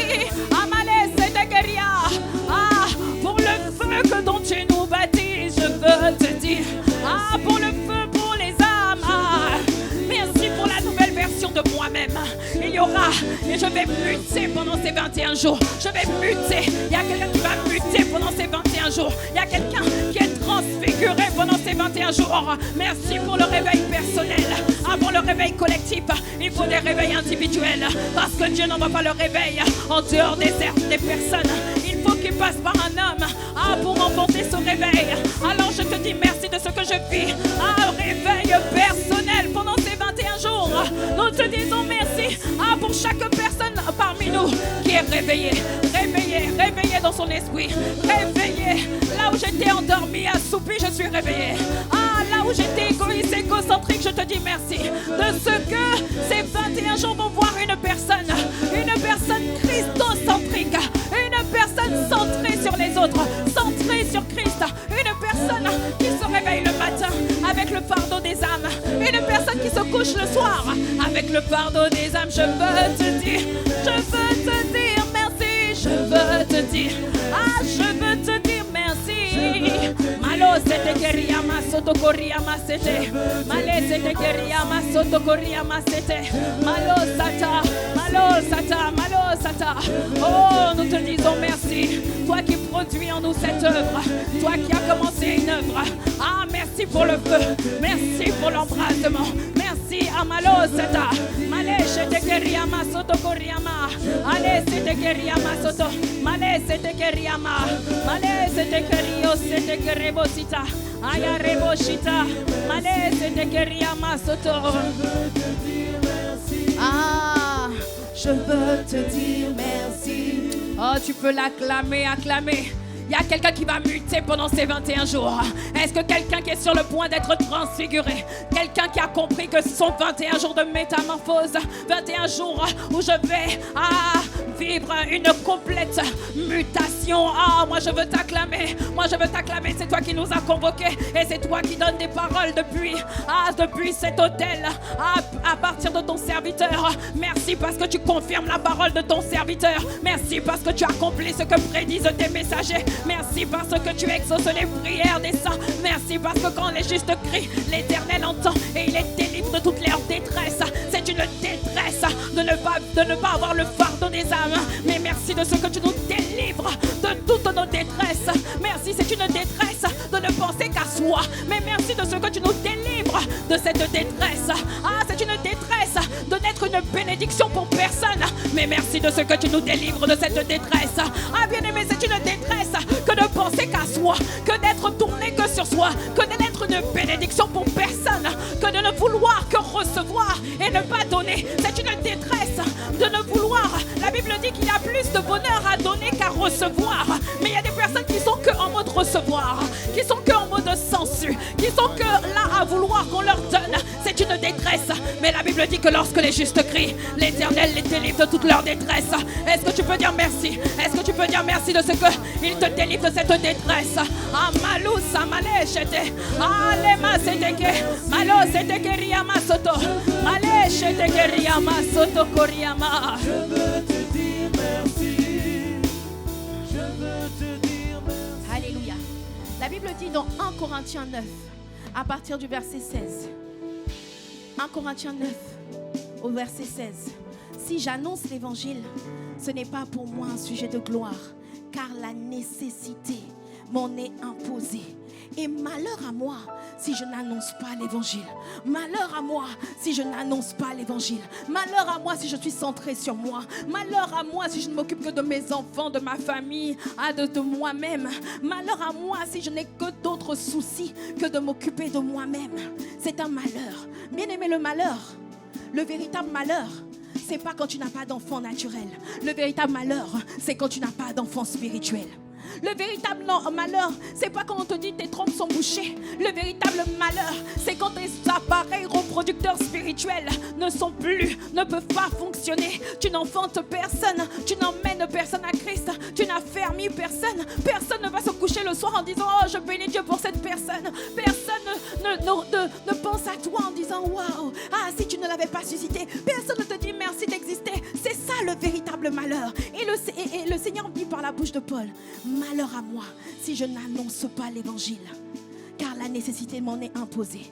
Pour le feu dont tu nous baptises, je veux te dire. Pour le feu pour les âmes. Merci pour la nouvelle version de moi-même. Il y aura, et je vais muter pendant ces 21 jours. Je vais muter. Il y a quelqu'un qui va muter pendant ces 21 jours. Il y a quelqu'un qui est transfiguré pendant ces 21 jours. Merci pour le réveil personnel. Pour le réveil collectif, il faut des réveils individuels. Parce que Dieu n'envoie pas le réveil en dehors des personnes. Il faut qu'il passe par un homme pour emporter ce réveil. Alors je te dis merci de ce que je vis. Un réveil personnel pendant ces 21 jours. Nous te disons merci pour chaque personne parmi nous qui est réveillée. Réveillée dans son esprit. Réveillée. Là où j'étais endormi, assoupi, je suis réveillée. Là où j'étais égoïste, égocentrique, je te dis merci de ce que ces 21 jours vont voir une personne christocentrique, une personne centrée sur les autres, centrée sur Christ, une personne qui se réveille le matin avec le fardeau des âmes, une personne qui se couche le soir avec le fardeau des âmes. Je veux te dire merci, je veux te dire, je veux te dire merci. Malo sete keriama soto koriama sete. Male sete keriama soto koriama sete. Malo sata. Oh, nous te disons merci. Toi qui produis en nous cette œuvre. Toi qui as commencé une œuvre. Merci pour le feu. Merci pour l'embrasement. Merci à Malo sata. Male sete keriama soto koriama. Ale sete keriama soto. Male sete keriama. Male sete kerio sete kerebosita. Aya reboshita. Male sete keriama soto. Je veux te dire merci. Oh, tu peux l'acclamer, acclamer. Il y a quelqu'un qui va muter pendant ces 21 jours. Est-ce que quelqu'un qui est sur le point d'être transfiguré, quelqu'un qui a compris que ce sont 21 jours de métamorphose, 21 jours où je vais vivre une complète mutation. Moi je veux t'acclamer, c'est toi qui nous as convoqués et c'est toi qui donnes des paroles depuis cet autel à partir de ton serviteur. Merci parce que tu confirmes la parole de ton serviteur. Merci parce que tu accomplis ce que prédisent tes messagers. Merci parce que tu exauces les prières des saints. Merci parce que quand les justes crient, l'Éternel entend et il les délivre de toute leur détresse. C'est une détresse de ne pas avoir le fardeau des âmes. Mais merci de ce que tu nous délivres de toutes nos détresses. Merci, c'est une détresse de ne penser qu'à soi. Mais merci de ce que tu nous délivres de cette détresse. C'est une détresse de n'être une bénédiction pour personne. Mais merci de ce que tu nous délivres de cette détresse. Bien-aimé, c'est une détresse que de penser qu'à soi, que d'être tourné que sur soi, que d'être une bénédiction pour personne, que de ne vouloir que recevoir et ne pas donner. C'est une détresse de ne vouloir. La Bible dit qu'il y a plus de bonheur à donner qu'à recevoir. Mais il y a des personnes qui sont que en mode recevoir, qui sont que en mode sensu, qui sont que là à vouloir qu'on leur donne. C'est une détresse. Mais la Bible dit que lorsque les justes crient, l'Éternel les délivre de toute leur détresse. Est-ce que tu peux dire merci? Est-ce que tu peux dire merci de ce qu'il te délivre de cette détresse? Malou samale chete, alema seteke, malo seteke riama soto, male seteke riama soto koriama. Je veux te dire merci. Je veux te dire merci. Alléluia. La Bible dit dans 1 Corinthiens 9, à partir du verset 16. 1 Corinthiens 9, au verset 16. Si j'annonce l'évangile, ce n'est pas pour moi un sujet de gloire, car la nécessité m'en est imposée. Et malheur à moi si je n'annonce pas l'évangile. Malheur à moi si je n'annonce pas l'évangile. Malheur à moi si je suis centré sur moi. Malheur à moi si je ne m'occupe que de mes enfants, de ma famille, de moi-même. Malheur à moi si je n'ai que d'autres soucis que de m'occuper de moi-même. C'est un malheur. Bien-aimé, le malheur, le véritable malheur, c'est pas quand tu n'as pas d'enfant naturel. Le véritable malheur, c'est quand tu n'as pas d'enfant spirituel. Le véritable malheur, c'est pas quand on te dit tes trompes sont bouchées. Le véritable malheur, c'est quand tes appareils reproducteurs spirituels ne peuvent pas fonctionner. Tu n'enfantes personne, tu n'emmènes personne à Christ, tu n'affermis personne. Personne ne va se coucher le soir en disant oh je bénis Dieu pour cette personne. Personne ne pense à toi en disant waouh, si tu ne l'avais pas suscité. Personne ne te dit merci d'exister. C'est ça le véritable malheur. Et le Seigneur dit par la bouche de Paul, malheur à moi si je n'annonce pas l'évangile, car la nécessité m'en est imposée.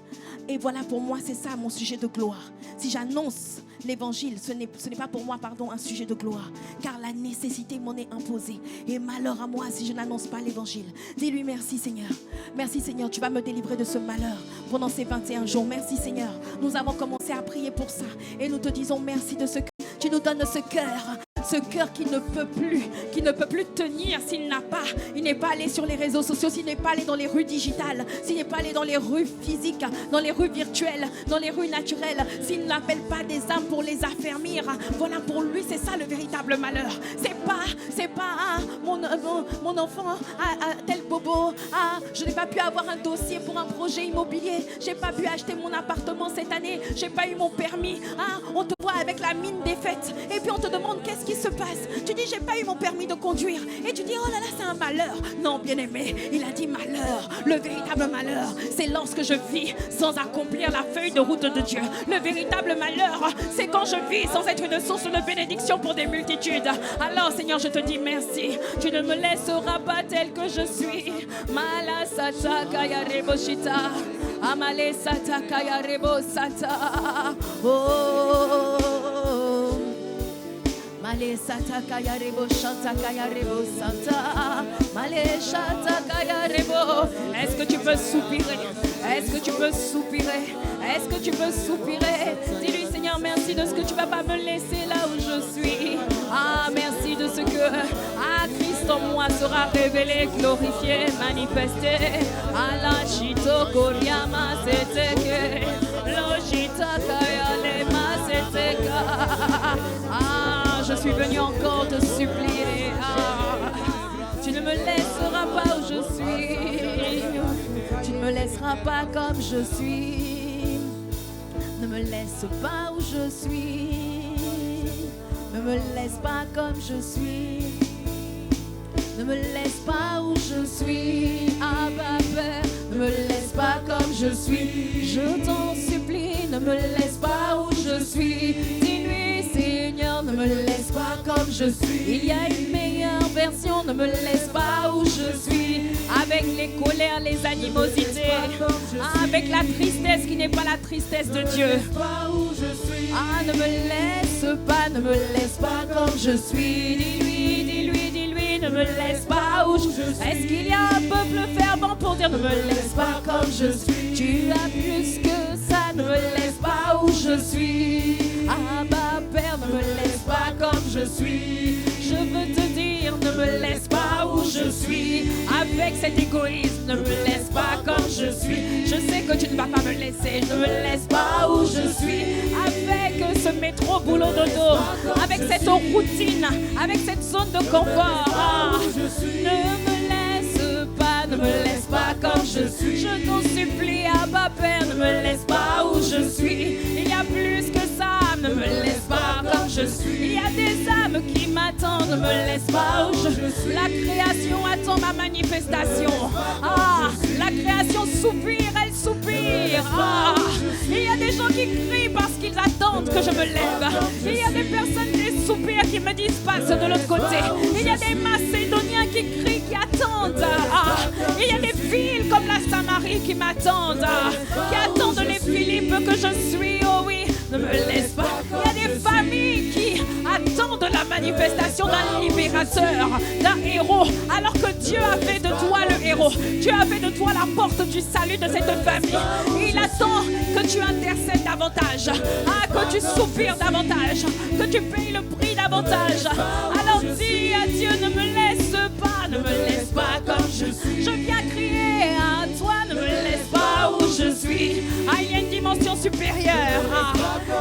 Et voilà, pour moi, c'est ça mon sujet de gloire. Si j'annonce l'évangile, ce n'est pas pour moi, un sujet de gloire, car la nécessité m'en est imposée. Et malheur à moi si je n'annonce pas l'évangile. Dis-lui merci Seigneur. Merci Seigneur, tu vas me délivrer de ce malheur pendant ces 21 jours. Merci Seigneur. Nous avons commencé à prier pour ça. Et nous te disons merci de ce que tu nous donnes ce cœur. Ce cœur qui ne peut plus tenir s'il n'est pas allé sur les réseaux sociaux, s'il n'est pas allé dans les rues digitales, s'il n'est pas allé dans les rues physiques, dans les rues virtuelles, dans les rues naturelles, s'il n'appelle pas des âmes pour les affermir. Voilà, pour lui, c'est ça le véritable malheur. C'est pas mon enfant tel bobo, je n'ai pas pu avoir un dossier pour un projet immobilier, j'ai pas pu acheter mon appartement cette année, j'ai pas eu mon permis. On te voit avec la mine défaite et puis on te demande qu'est-ce qui se passe. Tu dis j'ai pas eu mon permis de conduire et tu dis oh là là c'est un malheur. Non bien-aimé, il a dit malheur. Le véritable malheur, c'est lorsque je vis sans accomplir la feuille de route de Dieu. Le véritable malheur, c'est quand je vis sans être une source de bénédiction pour des multitudes. Alors Seigneur, je te dis merci. Tu ne me laisseras pas tel que je suis. Malasata kaya reboshita, amale sata kaya rebosata. Oh. Male sata kaya rebo shanta kaya rebo santa. Male shanta kaya rebo. Est-ce que tu peux soupirer? Est-ce que tu peux soupirer? Est-ce que tu peux soupirer? Dis-lui Seigneur merci de ce que tu vas pas me laisser là où je suis. Merci de ce que Christ en moi sera révélé, glorifié, manifesté. Allah chito koriama seteke. Lojita kaya lema seteka. Je suis venu encore te supplier. Tu ne me laisseras laisseras pas où je suis. Tu ne me laisseras pas comme je suis. Ne me laisse pas où je suis. Ne me laisse pas comme je suis. Ne me laisse pas où je suis. Abba Père, ne me laisse pas comme je suis. Je t'en supplie, ne me laisse pas où je suis. Dis-lui, Seigneur, ne me laisse pas comme je suis. Il y a une meilleure version, ne me laisse pas où je suis. Avec les colères, les animosités, avec la tristesse qui n'est pas la tristesse de Dieu. Ah, ne me laisse pas comme je suis. Dis-lui, ne me laisse pas où je suis. Est-ce qu'il y a un peuple fervent pour dire ne me laisse pas comme je suis? Tu as plus que ça, ne me laisse pas où je suis. Abba Père, ne me laisse pas comme je suis. Je veux te dire, ne me laisse pas où je suis. Avec cet égoïsme, ne me laisse pas comme je suis. Je sais que tu ne vas pas me laisser, ne me laisse pas où je suis. Avec ce métro boulot dodo, avec cette routine, avec cette zone de confort. Ne me laisse pas comme je suis. Je t'en supplie, Abba Père, ne me laisse pas où je suis. Il y a plus que ça, ne me laisse pas comme je suis. Il y a des âmes qui m'attendent, ne me laisse pas où je suis. La création attend ma manifestation. Ah, la création soupire, elle soupire. Ah, il y a des gens qui crient parce qu'ils attendent que je me lève. Il y a des personnes, des soupirs qui me disent passe de l'autre côté. Il y a des Macédoniens qui crient, qui attendent. Ah, il y a des villes comme la Samarie qui m'attendent, qui attendent les Philippes que je suis. Oh oui, ne me laisse pas. Il y a des familles qui attendent la manifestation d'un libérateur, d'un héros, alors que Dieu a fait de toi le héros. Dieu a fait de toi la porte du salut de cette famille. Il attend que tu intercèdes davantage, que tu soupires davantage, que tu payes le prix davantage. Alors dis à Dieu, ne me laisse pas comme je suis. Je viens crier à toi, ne me laisse pas où je suis. Ah, il y a une dimension supérieure.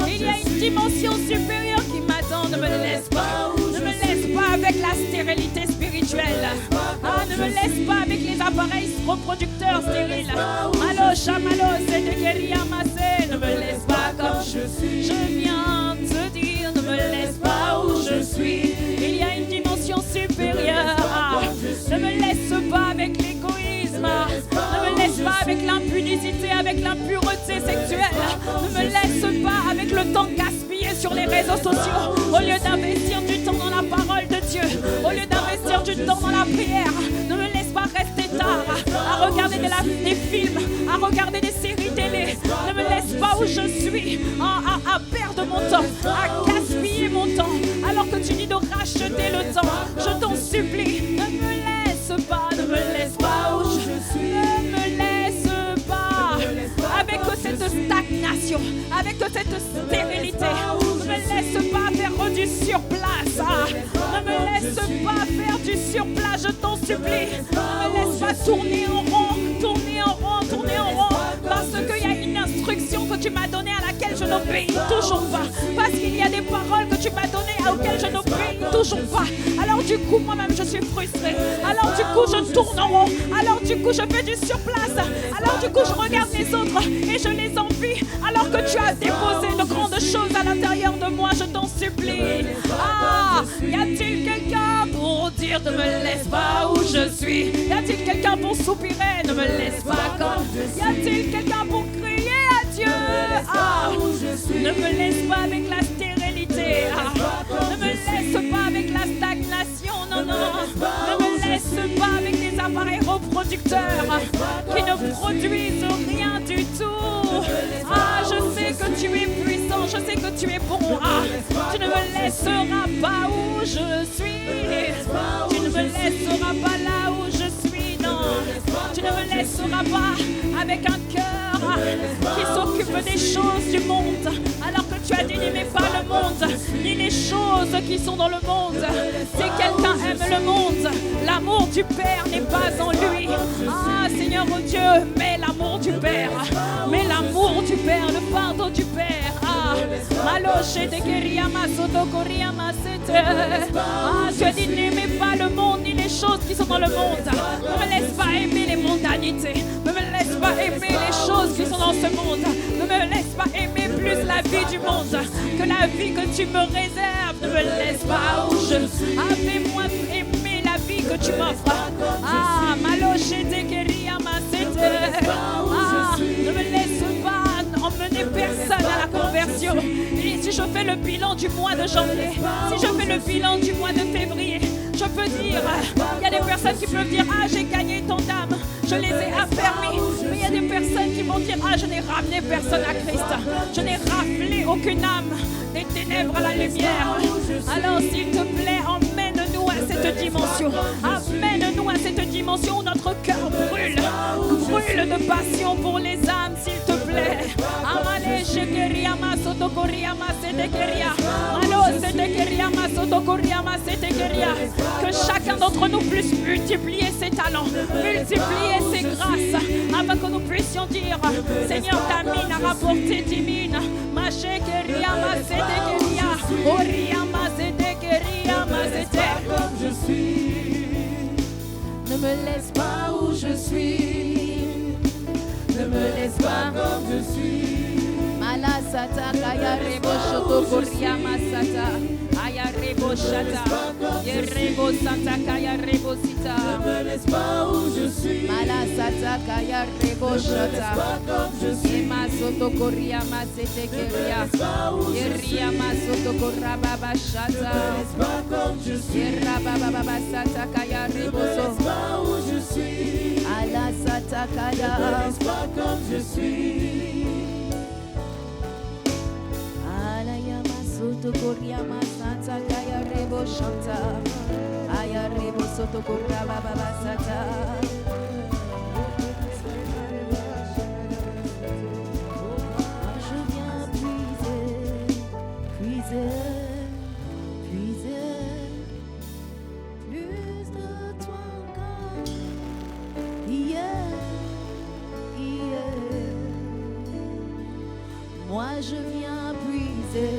Il y a une dimension supérieure qui m'attend. Ne me laisse pas avec la stérilité spirituelle. Ah, ne me laisse pas avec les appareils reproducteurs stériles. Malo, chamalo, c'est de guérir amassé. Ne me laisse pas comme je suis. Je viens te dire, ne me laisse pas où je suis. Il y a une dimension supérieure. Ne me laisse pas avec l'égoïsme. Ne me laisse pas avec l'impudicité, avec l'impureté sexuelle. Ne me laisse pas avec le temps gaspillé sur les réseaux sociaux. Au lieu d'investir du temps dans la parole de Dieu, au lieu d'investir du temps dans la prière, ne me laisse pas rester tard à regarder des films, à regarder des séries télé. Ne me laisse pas où je suis, à perdre mon temps, à gaspiller mon temps, alors que tu dis de racheter le temps. Je t'en supplie, ne me laisse pas où je suis. Ne me laisse pas avec cette stagnation, avec cette stérilité. Ne me laisse pas faire du surplace. Ne me laisse pas faire du surplace, je t'en supplie. Ne me laisse pas tourner en rond. Parce qu'il y a une instruction que tu m'as donnée à laquelle je n'obéis toujours pas. Parce qu'il y a des paroles que tu m'as données auxquelles je n'obéis toujours pas. Alors du coup, moi-même, je suis frustrée. Alors du coup, je tourne en rond. Alors du coup, je fais du surplace. Alors du coup, je regarde les autres et je les envie. Alors que tu as déposé de grandes choses à l'intérieur de moi, je t'en supplie. Ah, y a-t-il quelqu'un pour dire ne me laisse pas où je suis? Y a-t-il quelqu'un pour soupirer? Ne me laisse pas comme je suis. Y a-t-il quelqu'un pour crier à Dieu? Ah, ne me laisse pas avec la stérilité. Ne me laisse pas avec la stagnation. Non. Ne me laisse pas avec les appareils reproducteurs qui ne produisent rien du tout. Ah, je sais que tu es puissant, je sais que tu es bon. Ah, tu ne me laisseras pas où je suis. Tu ne me laisseras pas là où je suis. Non, tu ne me laisseras pas avec un cœur qui s'occupe des choses du monde, alors que tu as dit n'aimez pas le monde, ni les choses qui sont dans le monde. Si quelqu'un aime le monde, l'amour du Père n'est pas en lui. Ah, Seigneur mon Dieu, mets l'amour du Père, mets l'amour du Père, le pardon du Père. Ah, Maloche de Guérilla Masoto Coria Masete. Ah, tu as dit n'aimez pas le monde, ni les choses qui sont dans le monde. Ne me laisse pas aimer les mondanités. Ne me laisse pas aimer les choses qui sont dans ce monde. Ne me laisse pas aimer plus la vie du monde que la vie que tu me réserves. Ne me laisse pas où je suis. Fais-moi aimer la vie que tu m'offres. Ah, maloché te queria macete. Ah, ne me laisse pas emmener personne à la conversion. Et si je fais le bilan du mois de janvier, si je fais le bilan du mois de février, je peux dire, il y a des personnes qui peuvent dire, ah, j'ai gagné ton âme, je les ai affermis. Mais il y a des personnes qui vont dire, ah, je n'ai ramené personne à Christ, je n'ai raflé aucune âme des ténèbres à la lumière. Alors s'il te plaît, emmène-nous à cette dimension. Amène-nous à cette dimension où notre cœur brûle de passion pour les âmes, s'il te plaît. Amale shekeria masotokoria masetekeria. Alo setekeria masotokoria masetekeria. Que chacun d'entre nous puisse multiplier ses talents, multiplier ses grâces, afin que nous puissions dire, Seigneur, ta mine a rapporté 10 mines. Ma shekeria masetekeria. Oria masetekeria masete. Comme je suis, Ne me laisse pas où je suis. Ne me laisse pas comme je suis. Malasata kaya rebo shoto koria masata. Aya rebo shata. Yerebo santa kaya rebo sita. Ne me laisse pas où je suis. Malasata kaya rebo shata. Comme je suis. Ema soto koria masete keria. Yeria masoto korra baba shata. Pas comme je suis. Yerra baba baba sata kaya rebo so. Pas où je suis. Ala sata kaya. Pas comme je suis. Soto Koryama Santa Kaya Rebo Shanta Aya Rebo Soto Koryama Baba Santa. Je viens puiser, puiser, puiser plus de toi encore. Yeah, yeah. Moi je viens puiser.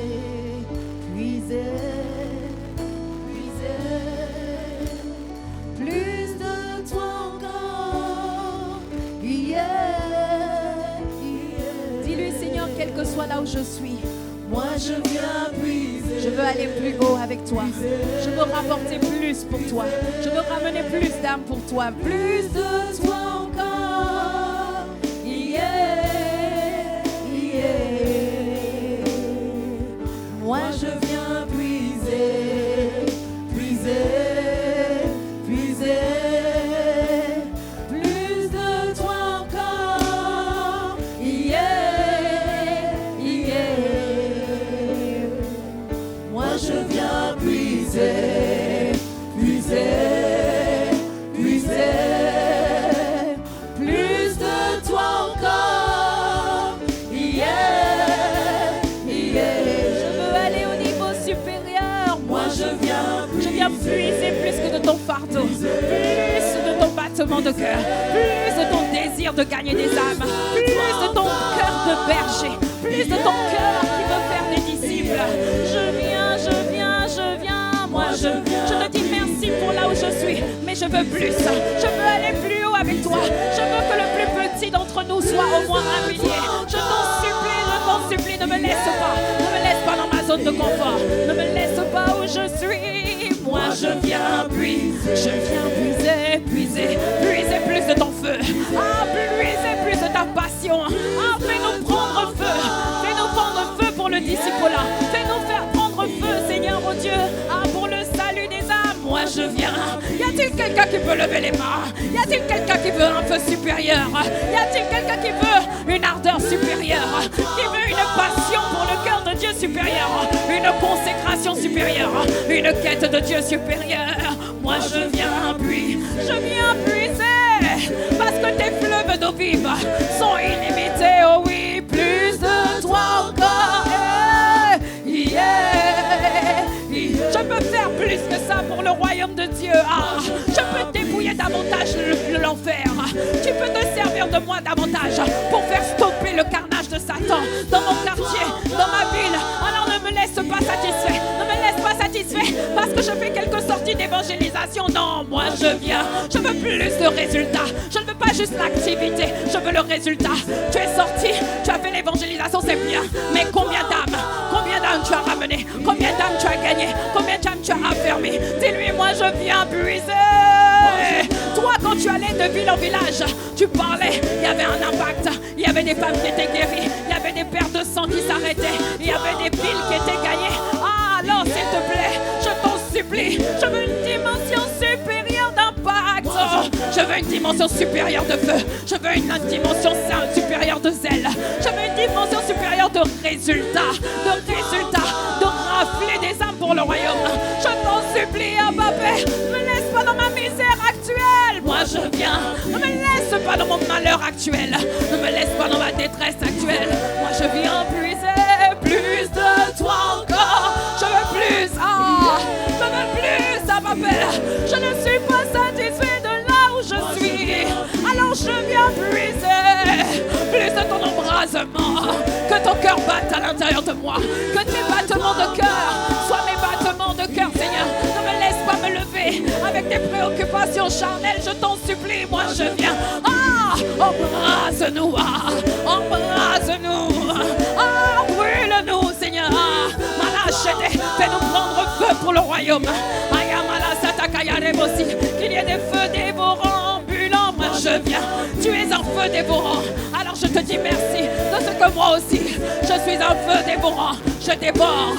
Plus de toi encore. Yeah, yeah. Dis-lui, Seigneur, quel que soit là où je suis, Moi je viens puiser. je veux aller plus haut avec toi. Je veux rapporter plus pour toi. Je veux ramener plus d'âmes pour toi. Plus de toi encore. Yeah, yeah. Moi je viens puiser, puiser, puiser. Plus de toi encore. Yeah, yeah. Moi je viens puiser, puiser, puiser. Plus de toi encore. Yeah, yeah. Je veux aller au niveau supérieur. Moi je viens puiser plus que de ton fardeau, plus de ton battement de cœur, plus de ton désir de gagner des âmes, plus de ton cœur de berger, plus de ton cœur qui veut faire des disciples. Je viens, je viens, je viens. Moi je te dis merci pour là où je suis, mais je veux plus. Je veux aller plus haut avec toi. Je veux que le plus petit d'entre nous soit au moins un millier. Je t'en supplie, ne me laisse pas. Ne me laisse pas dans ma zone de confort. Ne me laisse pas où je suis. Moi je viens puiser, puiser, puiser plus de ton feu. Ah, puiser plus de ta passion. Ah, fais-nous prendre feu. Fais-nous prendre feu pour le disciple-là. Fais-nous faire prendre feu, Seigneur, oh Dieu. Ah, pour le salut des âmes. Moi je viens. Y a-t-il quelqu'un qui peut lever les mains? Y a-t-il quelqu'un qui veut un feu supérieur? Y a-t-il quelqu'un qui veut une ardeur supérieure? Qui veut une passion pour le cœur de Dieu supérieur? Une consécration supérieure? Une quête de Dieu supérieure? Moi je viens puiser, parce que tes fleuves d'eau vive sont illimités. Oh oui, plus de toi encore. Yeah. Je peux faire plus que ça pour le royaume de Dieu. Ah, je peux débrouiller davantage l'enfer. Tu peux te servir de moi davantage pour faire stopper le carnage de Satan dans mon quartier, dans ma ville. Alors ne me laisse pas satisfait. Ne me laisse pas satisfait parce que je fais quelques sorties d'évangile l'évangélisation. Non, moi je viens. Je veux plus de résultats. Je ne veux pas juste l'activité. Je veux le résultat. Tu es sorti, tu as fait l'évangélisation, c'est bien. Mais combien d'âmes tu as ramené? Combien d'âmes tu as gagné? Combien d'âmes tu as affermi? Dis-lui, moi je viens puiser. Toi, quand tu allais de ville en village, tu parlais, il y avait un impact. Il y avait des femmes qui étaient guéries. Il y avait des pertes de sang qui s'arrêtaient. Il y avait des villes qui étaient gagnées. Ah, alors, s'il te plaît, je t'en supplie, je veux une dimension supérieure d'impact. Je veux une dimension supérieure de feu. Je veux une dimension supérieure de zèle. Je veux une dimension supérieure de résultats. De rafler des âmes pour le royaume. Je t'en supplie, Abba Père, ne me laisse pas dans ma misère actuelle. Moi je viens. Ne me laisse pas dans mon malheur actuel. Ne me laisse pas dans ma détresse actuelle. Moi je viens puiser plus de toi encore. Je veux plus. Ah, je veux plus, Abba Père. Je ne suis pas satisfait de là où je suis. Alors je viens puiser plus de ton embrasement. Que ton cœur batte à l'intérieur de moi. Que tes battements de cœur soient mes battements de cœur, Seigneur. Ne me laisse pas me lever avec des préoccupations charnelles. Je t'en supplie, moi je viens. Ah, embrase-nous. Ah, embrase-nous. Ah, brûle-nous, Seigneur. Ah, Malachete, fais-nous prendre feu pour le royaume. Qu'il y ait des feux dévorants ambulants. Moi je viens. Tu es un feu dévorant. Alors je te dis merci de ce que moi aussi je suis un feu dévorant. Je dévore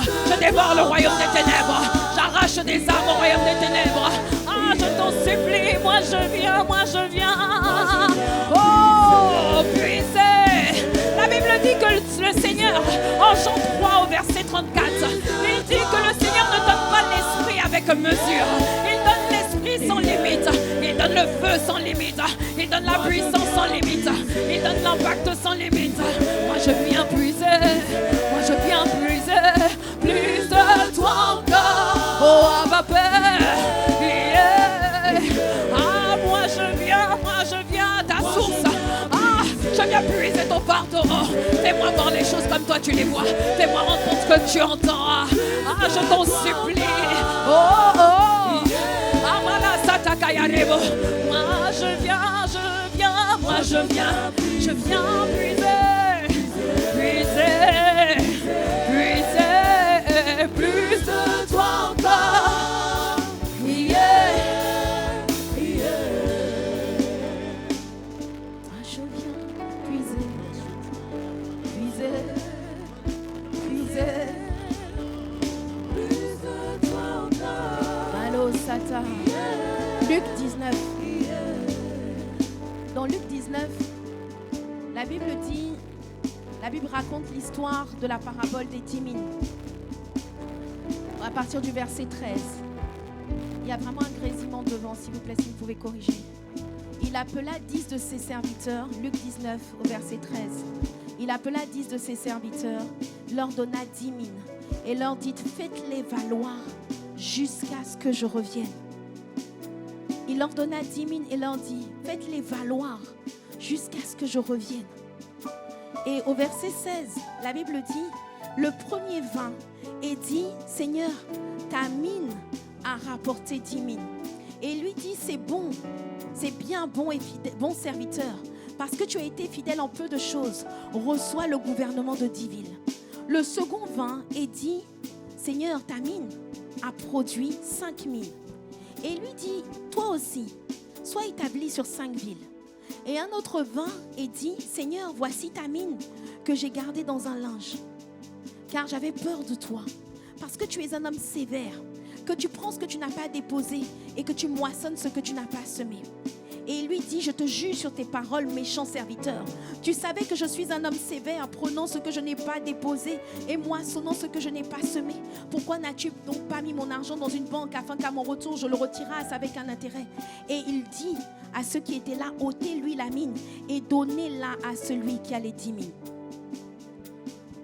le royaume des ténèbres. J'arrache des âmes au royaume des ténèbres. Ah, je t'en supplie, moi je viens. Oh, puissez. La Bible dit que le Seigneur, en Jean 3 au verset 34, il dit que le Seigneur ne donne pas l'esprit avec mesure. Il donne l'esprit sans limite. Il donne le feu sans limite. Il donne la puissance sans limite. Il donne l'impact sans limite. Moi je viens puiser. Moi je viens puiser. Plus de toi encore. Oh Abba Père. Yeah. Ah, moi je viens ta source. Ah, je viens puiser ton pardon. Fais-moi voir les choses comme toi tu les vois. Fais-moi entendre ce que tu entends. Ah, je t'en supplie. Oh, oh. Moi je viens, moi je viens puiser, plus de toi encore. Yeah, yeah. Moi je viens puiser. Plus de toi encore. Malo Sata. Luc 19. Dans Luc 19, la Bible raconte l'histoire de la parabole des 10 000. À partir du verset 13, il y a vraiment un grésillement devant, s'il vous plaît, si vous pouvez corriger. Il appela 10 de ses serviteurs, Luc 19 au verset 13. Il appela 10 de ses serviteurs, leur donna 10 000 et leur dit, faites-les valoir jusqu'à ce que je revienne. Il leur donna 10 000 et leur dit, faites-les valoir jusqu'à ce que je revienne. Et au verset 16, la Bible dit, le premier vint et dit, Seigneur, ta mine a rapporté 10 000. Et lui dit, c'est bon, c'est bien bon et fidèle, bon serviteur, parce que tu as été fidèle en peu de choses, reçois le gouvernement de 10 villes. Le second vint et dit, Seigneur, ta mine a produit 5 000. Et lui dit, toi aussi, sois établi sur 5 villes. Et un autre vint et dit, Seigneur, voici ta mine que j'ai gardée dans un linge. Car j'avais peur de toi, parce que tu es un homme sévère, que tu prends ce que tu n'as pas déposé et que tu moissonnes ce que tu n'as pas semé. Et il lui dit, je te juge sur tes paroles, méchant serviteur. Tu savais que je suis un homme sévère, prenant ce que je n'ai pas déposé et moissonnant ce que je n'ai pas semé. Pourquoi n'as-tu donc pas mis mon argent dans une banque afin qu'à mon retour, je le retirasse avec un intérêt? Et il dit à ceux qui étaient là, ôtez-lui la mine et donnez-la à celui qui a les 10 000.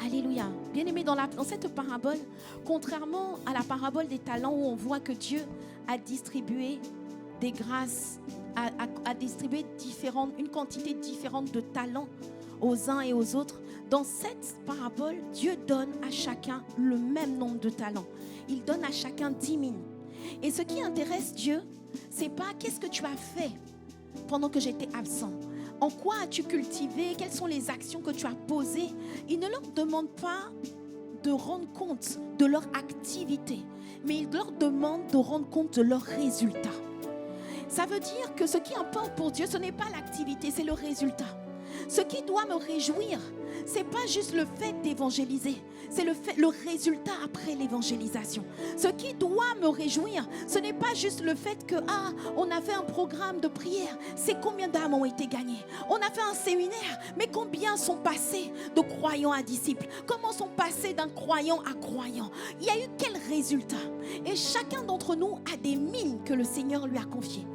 Alléluia. Bien-aimés, dans cette parabole, contrairement à la parabole des talents où on voit que Dieu a distribué des grâces, a distribué une quantité différente de talents aux uns et aux autres, dans cette parabole, Dieu donne à chacun le même nombre de talents. Il donne à chacun 10 000. Et ce qui intéresse Dieu, c'est pas qu'est-ce que tu as fait pendant que j'étais absent. En quoi as-tu cultivé? Quelles sont les actions que tu as posées? Il ne leur demande pas de rendre compte de leur activité, mais il leur demande de rendre compte de leurs résultats. Ça veut dire que ce qui importe pour Dieu, ce n'est pas l'activité, c'est le résultat. Ce qui doit me réjouir, ce n'est pas juste le fait d'évangéliser, c'est le résultat après l'évangélisation. Ce qui doit me réjouir, ce n'est pas juste le fait que, on a fait un programme de prière, c'est combien d'âmes ont été gagnées. On a fait un séminaire, mais combien sont passés de croyants à disciples? Comment sont passés d'un croyant à croyant? Il y a eu quel résultat? Et chacun d'entre nous a des mines que le Seigneur lui a confiées.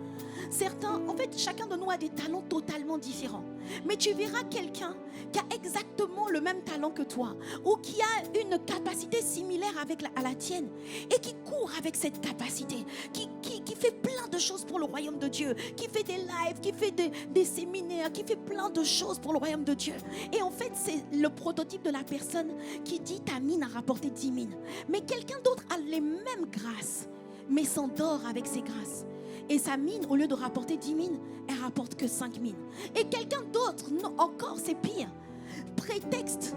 Certains, en fait, chacun de nous a des talents totalement différents. Mais tu verras quelqu'un qui a exactement le même talent que toi ou qui a une capacité similaire à la tienne et qui court avec cette capacité, qui fait plein de choses pour le royaume de Dieu, qui fait des lives, qui fait des séminaires, qui fait plein de choses pour le royaume de Dieu. Et en fait, c'est le prototype de la personne qui dit ta mine a rapporté 10 mines. Mais quelqu'un d'autre a les mêmes grâces, mais s'endort avec ses grâces. Et sa mine, au lieu de rapporter 10 mines, elle rapporte que 5 mines. Et quelqu'un d'autre, non, encore c'est pire, prétexte,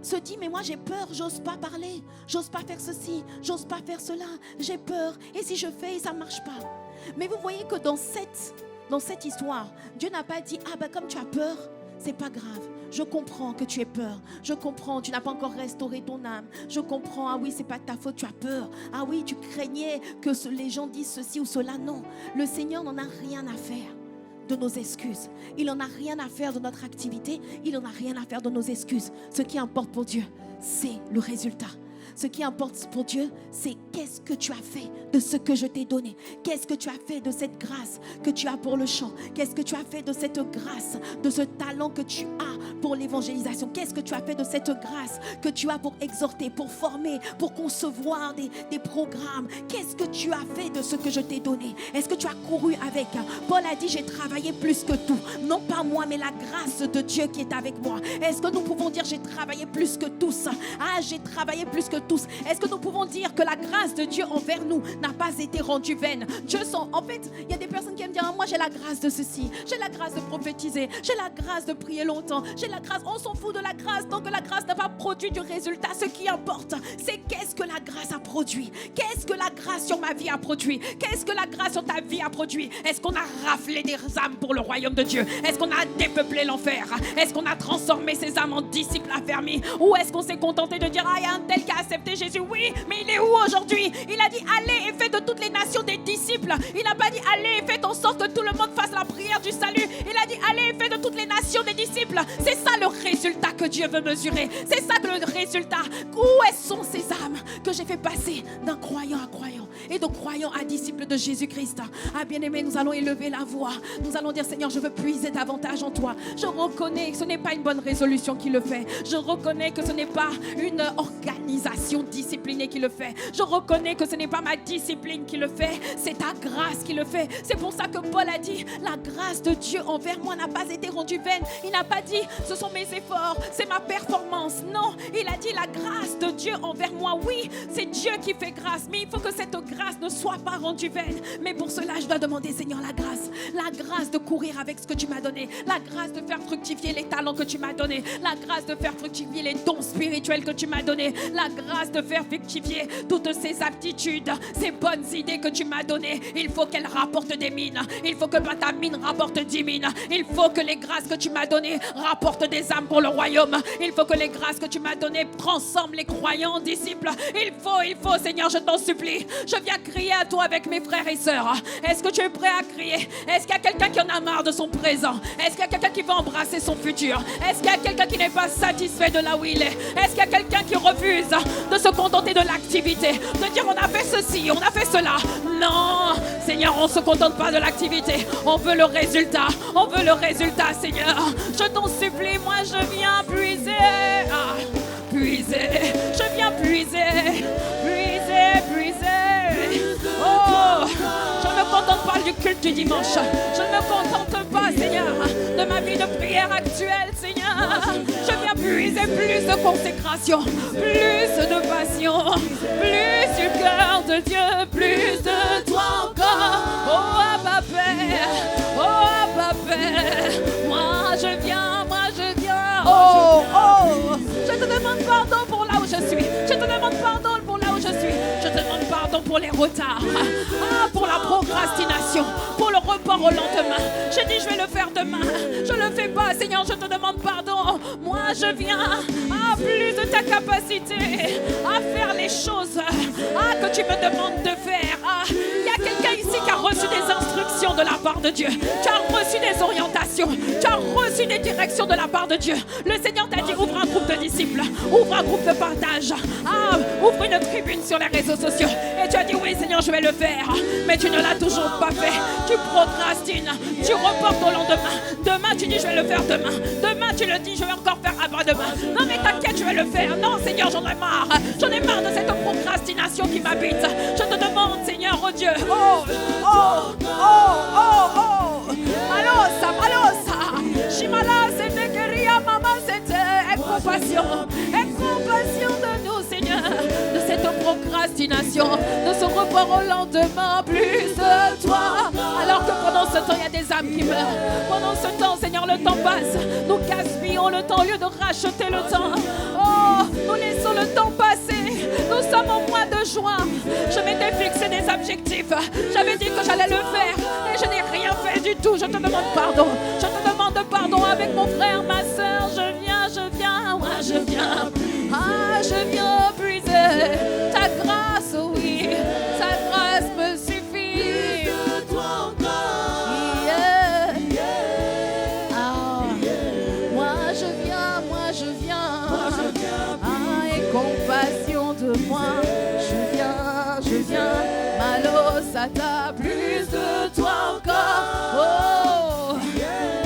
se dit mais moi j'ai peur, j'ose pas parler, j'ose pas faire ceci, j'ose pas faire cela, j'ai peur. Et si je fais, ça marche pas. Mais vous voyez que dans cette histoire, Dieu n'a pas dit comme tu as peur, c'est pas grave. Je comprends que tu aies peur. Je comprends, tu n'as pas encore restauré ton âme. Je comprends, oui, c'est pas de ta faute, tu as peur. Oui, tu craignais que les gens disent ceci ou cela. Non, le Seigneur n'en a rien à faire de nos excuses. Il n'en a rien à faire de notre activité. Il n'en a rien à faire de nos excuses. Ce qui importe pour Dieu, c'est le résultat. Ce qui importe pour Dieu, c'est qu'est-ce que tu as fait de ce que je t'ai donné. Qu'est-ce que tu as fait de cette grâce que tu as pour le chant. Qu'est-ce que tu as fait de cette grâce, de ce talent que tu as pour l'évangélisation. Qu'est-ce que tu as fait de cette grâce que tu as pour exhorter, pour former, pour concevoir des programmes. Qu'est-ce que tu as fait de ce que je t'ai donné? Est-ce que tu as couru avec? Paul a dit, j'ai travaillé plus que tout. Non pas moi, mais la grâce de Dieu qui est avec moi. Est-ce que nous pouvons dire, j'ai travaillé plus que tous? J'ai travaillé plus que tous. Est-ce que nous pouvons dire que la grâce de Dieu envers nous n'a pas été rendue vaine? En fait, il y a des personnes qui aiment dire, moi j'ai la grâce de ceci, j'ai la grâce de prophétiser, j'ai la grâce de prier longtemps, j'ai la grâce. On s'en fout de la grâce tant que la grâce n'a pas produit du résultat. Ce qui importe, c'est qu'est-ce que la grâce a produit. Qu'est-ce que la grâce sur ma vie a produit? Qu'est-ce que la grâce sur ta vie a produit? Est-ce qu'on a raflé des âmes pour le royaume de Dieu? Est-ce qu'on a dépeuplé l'enfer? Est-ce qu'on a transformé ces âmes en disciples affermis? Ou est-ce qu'on s'est contenté de dire, il y a un tel qui a accepté Jésus? Oui, mais il est où aujourd'hui? Il a dit, allez et faites de toutes les nations des disciples. Il n'a pas dit, allez et faites en sorte que tout le monde fasse la prière du salut. Il a dit, allez et faites de toutes les nations des disciples. C'est ça le résultat que Dieu veut mesurer. C'est ça que le résultat. Où sont ces âmes que j'ai fait passer d'un croyant à croyant et de croyant à disciple de Jésus-Christ? Bien-aimés, nous allons élever la voix. Nous allons dire, Seigneur, je veux puiser davantage en toi. Je reconnais que ce n'est pas une bonne résolution qui le fait. Je reconnais que ce n'est pas une organisation disciplinée qui le fait. Je reconnais que ce n'est pas ma discipline qui le fait. C'est ta grâce qui le fait. C'est pour ça que Paul a dit, la grâce de Dieu envers moi n'a pas été rendue vaine. Il n'a pas dit, ce sont mes efforts, c'est ma performance. Non, il a dit la grâce de Dieu envers moi. Oui, c'est Dieu qui fait grâce, mais il faut que cette grâce ne soit pas rendue vaine. Mais pour cela, je dois demander, Seigneur, la grâce de courir avec ce que tu m'as donné, la grâce de faire fructifier les talents que tu m'as donnés, la grâce de faire fructifier les dons spirituels que tu m'as donnés, la grâce de faire fructifier toutes ces aptitudes, ces bonnes idées que tu m'as données. Il faut qu'elles rapportent des mines. Il faut que ta mine rapporte 10 mines. Il faut que les grâces que tu m'as données rapportent des âmes pour le royaume. Il faut que les grâces que tu m'as données transforment les croyants en disciples. Il faut, Seigneur, je t'en supplie. Je viens crier à toi avec mes frères et sœurs. Est-ce que tu es prêt à crier? Est-ce qu'il y a quelqu'un qui en a marre de son présent? Est-ce qu'il y a quelqu'un qui veut embrasser son futur? Est-ce qu'il y a quelqu'un qui n'est pas satisfait de là où il est? Est-ce qu'il y a quelqu'un qui refuse de se contenter de l'activité? De dire, on a fait ceci, on a fait cela. Non, Seigneur, on ne se contente pas de l'activité. On veut le résultat. On veut le résultat, Seigneur. Je t'en supplie, moi je viens puiser. Puiser. Je viens puiser. Oh, je ne me contente pas du culte du dimanche. Je ne me contente pas, Seigneur, de ma vie de prière actuelle, Seigneur. Je viens plus et plus de consécration, plus de passion, plus du cœur de Dieu, plus de toi encore. Oh Abba Père, oh Abba Père, moi je viens, oh, oh, je te demande pardon pour là où je suis, je te demande pardon pour là où je suis, je te demande pardon pour les retards, pour la procrastination, pour le report au lendemain. J'ai dit je vais le faire demain, je le fais pas, Seigneur, je te demande pardon. Moi je viens à plus de ta capacité à faire les choses que tu me demandes de faire. Il y a quelqu'un ici qui a reçu des instructions de la part de Dieu, tu as reçu des orientations, tu as reçu des directions de la part de Dieu. Le Seigneur t'a dit ouvre un groupe de disciples, ouvre un groupe de partage, ouvre une tribune sur les réseaux sociaux. Et tu as dit oui Seigneur, je vais le faire, mais tu ne l'as toujours pas fait. Tu procrastines, tu reportes au lendemain. Demain tu dis je vais le faire demain, demain tu le dis je vais encore faire après-demain. Non mais t'inquiète, je vais le faire. Non Seigneur, j'en ai marre de cette procrastination qui m'habite. Je te demande Seigneur, oh Dieu, oh, oh, oh, oh, oh, Malosa, Shimala, c'était guérir, maman, c'était compassion de nous Seigneur, de cette procrastination, de ce report au lendemain, plus de toi. Alors que pendant ce temps, il y a des âmes qui meurent. Pendant ce temps, Seigneur, le temps passe. Nous gaspillons le temps au lieu de racheter le temps. Oh, nous laissons le temps passer. Nous sommes au mois de juin. Je m'étais fixé des objectifs. J'avais dit que j'allais le faire et je n'ai rien fait du tout. Je te demande pardon. Je te demande pardon avec mon frère, ma soeur. Je viens, moi je viens. Je viens puiser ta grâce, oui. Ta grâce me suffit. Moi je viens. Et compassion de moi. Je viens. Malosata, plus de toi encore. Oh.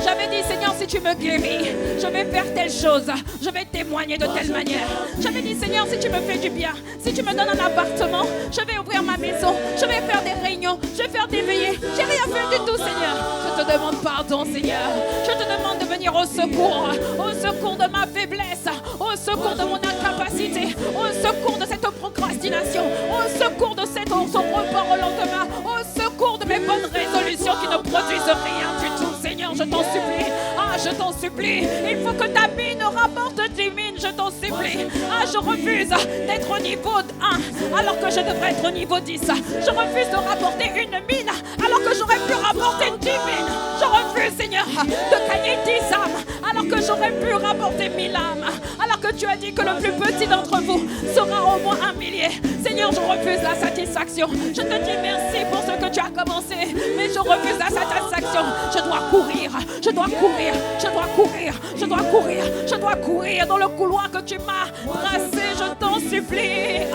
J'avais dit Seigneur, si tu me guéris, je vais faire telle chose, je vais témoigner de telle manière. J'avais dit Seigneur, si tu me fais du bien, si tu me donnes un appartement, je vais ouvrir ma maison, je vais faire des réunions, je vais faire des veillées. J'ai rien fait du tout Seigneur. Je te demande pardon Seigneur. Je te demande de venir au secours de ma faiblesse, au secours de mon incapacité, au secours de cette procrastination, au secours de son report au lendemain, au secours de mes bonnes résolutions qui ne produisent rien du tout Seigneur. Je t'en supplie, je t'en supplie. Il faut que ta mine rapporte 10 mines, je t'en supplie. Je refuse d'être au niveau 1 alors que je devrais être au niveau 10. Je refuse de rapporter une mine alors que j'aurais pu rapporter 10 mines. Je refuse Seigneur de gagner 10 âmes alors que j'aurais pu rapporter 1000 âmes. Alors que tu as dit que le plus petit d'entre vous sera au moins 1 millier. Seigneur, je refuse la satisfaction. Je te dis merci pour ce que tu as commencé, mais je refuse la satisfaction. Je dois courir, je dois courir, je dois courir, je dois courir, je dois courir dans le couloir que tu m'as tracé. Je t'en supplie.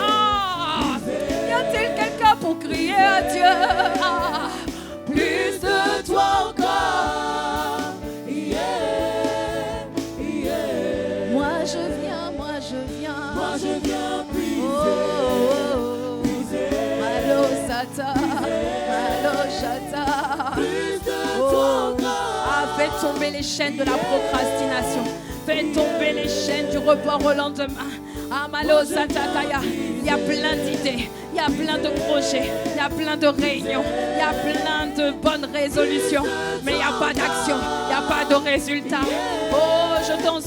Y a-t-il quelqu'un pour crier à Dieu? Plus de toi encore. Moi je viens, moi je viens. Moi je viens puiser. Malosata, Maloshata. Fais tomber les chaînes de la procrastination. Fais tomber les chaînes du report au lendemain. Malosata, il y a plein d'idées, il y a plein de projets, il y a plein de réunions, il y a plein de bonnes résolutions, mais il n'y a pas d'action, il n'y a pas de résultat. Oh, je t'en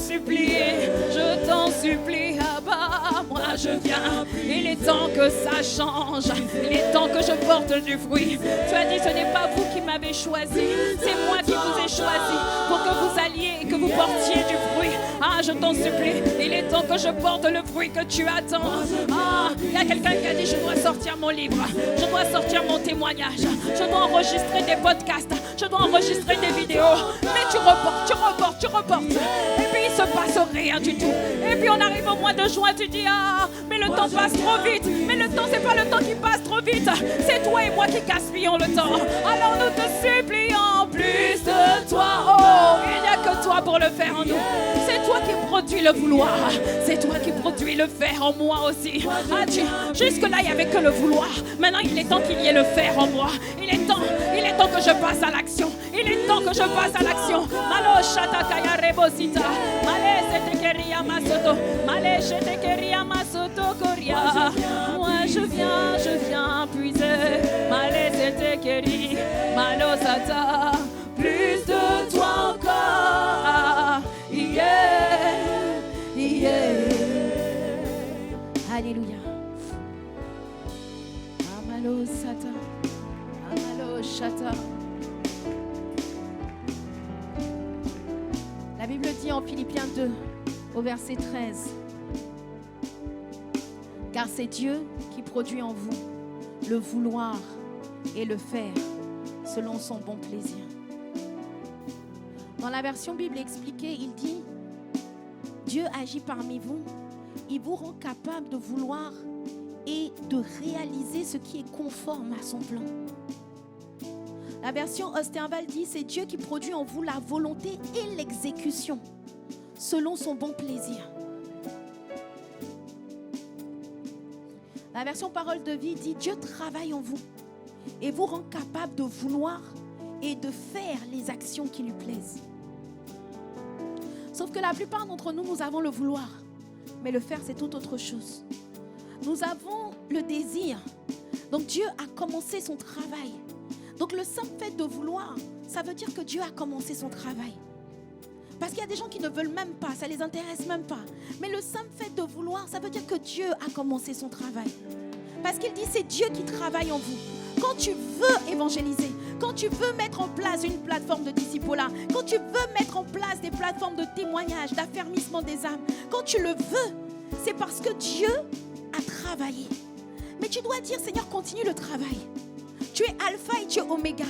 supplie, Abba, moi je viens. Il est temps que ça change, il est temps que je porte du fruit. Tu as dit ce n'est pas vous qui m'avez choisi, c'est moi qui vous ai choisi pour que vous alliez et que vous portiez du fruit. Je t'en supplie, il est temps que je porte le fruit que tu attends. Il y a quelqu'un qui a dit je dois sortir mon livre, je dois sortir mon témoignage, je dois enregistrer des podcasts, je dois enregistrer des vidéos. Mais tu reportes. Et puis il se passe rien du tout. Et puis on arrive au mois de juin, tu dis mais le temps passe trop vite. Mais le temps, c'est pas le temps qui passe trop vite, c'est toi et moi qui gaspillons le temps. Alors nous te supplions plus de toi. Oh, il n'y a que toi pour le faire en nous. C'est toi qui produis le vouloir, c'est toi qui produis le faire en moi aussi. Jusque-là, il n'y avait que le vouloir. Maintenant, il est temps qu'il y ait le faire en moi. Il est temps que je passe à l'action. Il est temps que que je passe à l'action. Malo shatakaya rebosita. Male setekeria masoto. Male shetekeria masoto koria. Moi je viens puiser. Male setekeri. Malo sata. Plus de toi encore. Yeah, yeah. Alléluia. Amalo sata. Amalo shata. La Bible dit en Philippiens 2, au verset 13, car c'est Dieu qui produit en vous le vouloir et le faire selon son bon plaisir. Dans la version Bible expliquée, il dit, Dieu agit parmi vous, il vous rend capable de vouloir et de réaliser ce qui est conforme à son plan. La version Osterwald dit, c'est Dieu qui produit en vous la volonté et l'exécution selon son bon plaisir. La version Parole de vie dit, Dieu travaille en vous et vous rend capable de vouloir et de faire les actions qui lui plaisent. Sauf que la plupart d'entre nous, nous avons le vouloir, mais le faire, c'est tout autre chose. Nous avons le désir. Donc Dieu a commencé son travail. Donc le simple fait de vouloir, ça veut dire que Dieu a commencé son travail. Parce qu'il y a des gens qui ne veulent même pas, ça ne les intéresse même pas. Mais le simple fait de vouloir, ça veut dire que Dieu a commencé son travail. Parce qu'il dit, c'est Dieu qui travaille en vous. Quand tu veux évangéliser, quand tu veux mettre en place une plateforme de discipulat, quand tu veux mettre en place des plateformes de témoignage, d'affermissement des âmes, quand tu le veux, c'est parce que Dieu a travaillé. Mais tu dois dire, Seigneur, continue le travail. Tu es alpha et tu es oméga.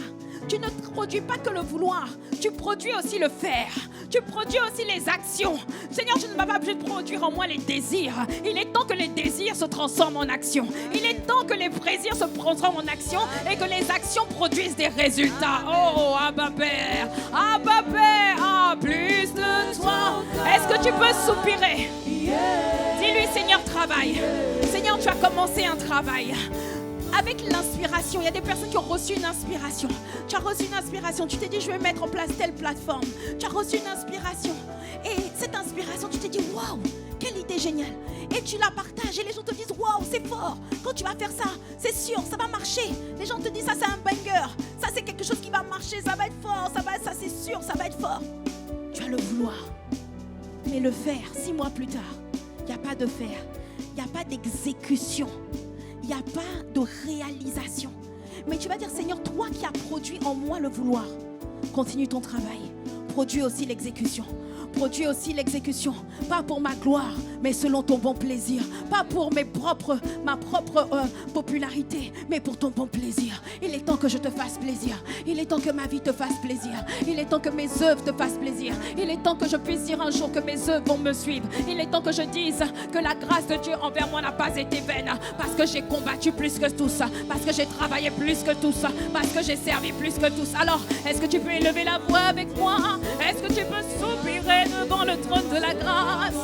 Tu ne produis pas que le vouloir, tu produis aussi le faire. Tu produis aussi les actions. Seigneur, tu ne vas pas plus produire en moi les désirs. Il est temps que les désirs se transforment en actions. Il est temps que les plaisirs se transforment en actions et que les actions produisent des résultats. Oh, Abba Père, ah, plus de toi. Est-ce que tu peux soupirer? Dis-lui, Seigneur, travaille. Seigneur, tu as commencé un travail. Avec l'inspiration, il y a des personnes qui ont reçu une inspiration. Tu as reçu une inspiration, tu t'es dit je vais mettre en place telle plateforme. Tu as reçu une inspiration. Et cette inspiration, tu t'es dit waouh, quelle idée géniale. Et tu la partages et les gens te disent waouh, c'est fort. Quand tu vas faire ça, c'est sûr, ça va marcher. Les gens te disent ça c'est un banger. Ça c'est quelque chose qui va marcher, ça va être fort, ça c'est sûr, ça va être fort. Tu as le vouloir. Mais le faire, 6 mois plus tard, il n'y a pas de faire. Il n'y a pas d'exécution. Il n'y a pas de réalisation. Mais tu vas dire, Seigneur, toi qui as produit en moi le vouloir, continue ton travail. Produis aussi l'exécution. Produis aussi l'exécution. Pas pour ma gloire, mais selon ton bon plaisir. Pas pour ma propre popularité, mais pour ton bon plaisir. Il est temps que je te fasse plaisir. Il est temps que ma vie te fasse plaisir. Il est temps que mes œuvres te fassent plaisir. Il est temps que je puisse dire un jour que mes œuvres vont me suivre. Il est temps que je dise que la grâce de Dieu envers moi n'a pas été vaine. Parce que j'ai combattu plus que tous. Parce que j'ai travaillé plus que tous. Parce que j'ai servi plus que tous. Alors, est-ce que tu peux élever la voix avec moi? Est-ce que tu peux soupirer devant le trône de la grâce?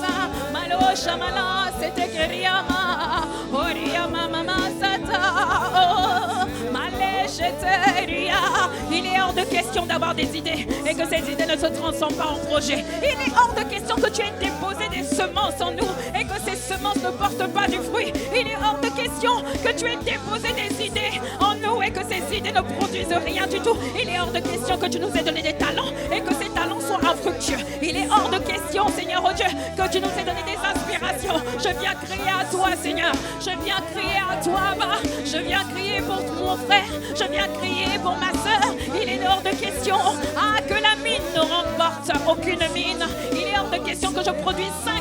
Malo shamala c'était keriama oriama mama sata malé cheteria. Il est hors de question d'avoir des idées et que ces idées ne se transforment pas en projet. Il est hors de question que tu aies déposé des semences en nous et que ces semences ne portent pas du fruit. Il est hors de question que tu aies déposé des idées en nous et que ces idées ne produisent rien du tout. Il est hors de question que tu nous aies donné des talents et que ces talents soient infructueux. Il est hors de question, Seigneur, oh Dieu, que tu nous aies donné des inspirations. Je viens crier à toi, Seigneur. Je viens crier à toi, Abba. Je viens crier pour mon frère. Je viens crier pour ma soeur. Il est hors de question que la mine ne remporte aucune mine. Il est hors de question que je produise 5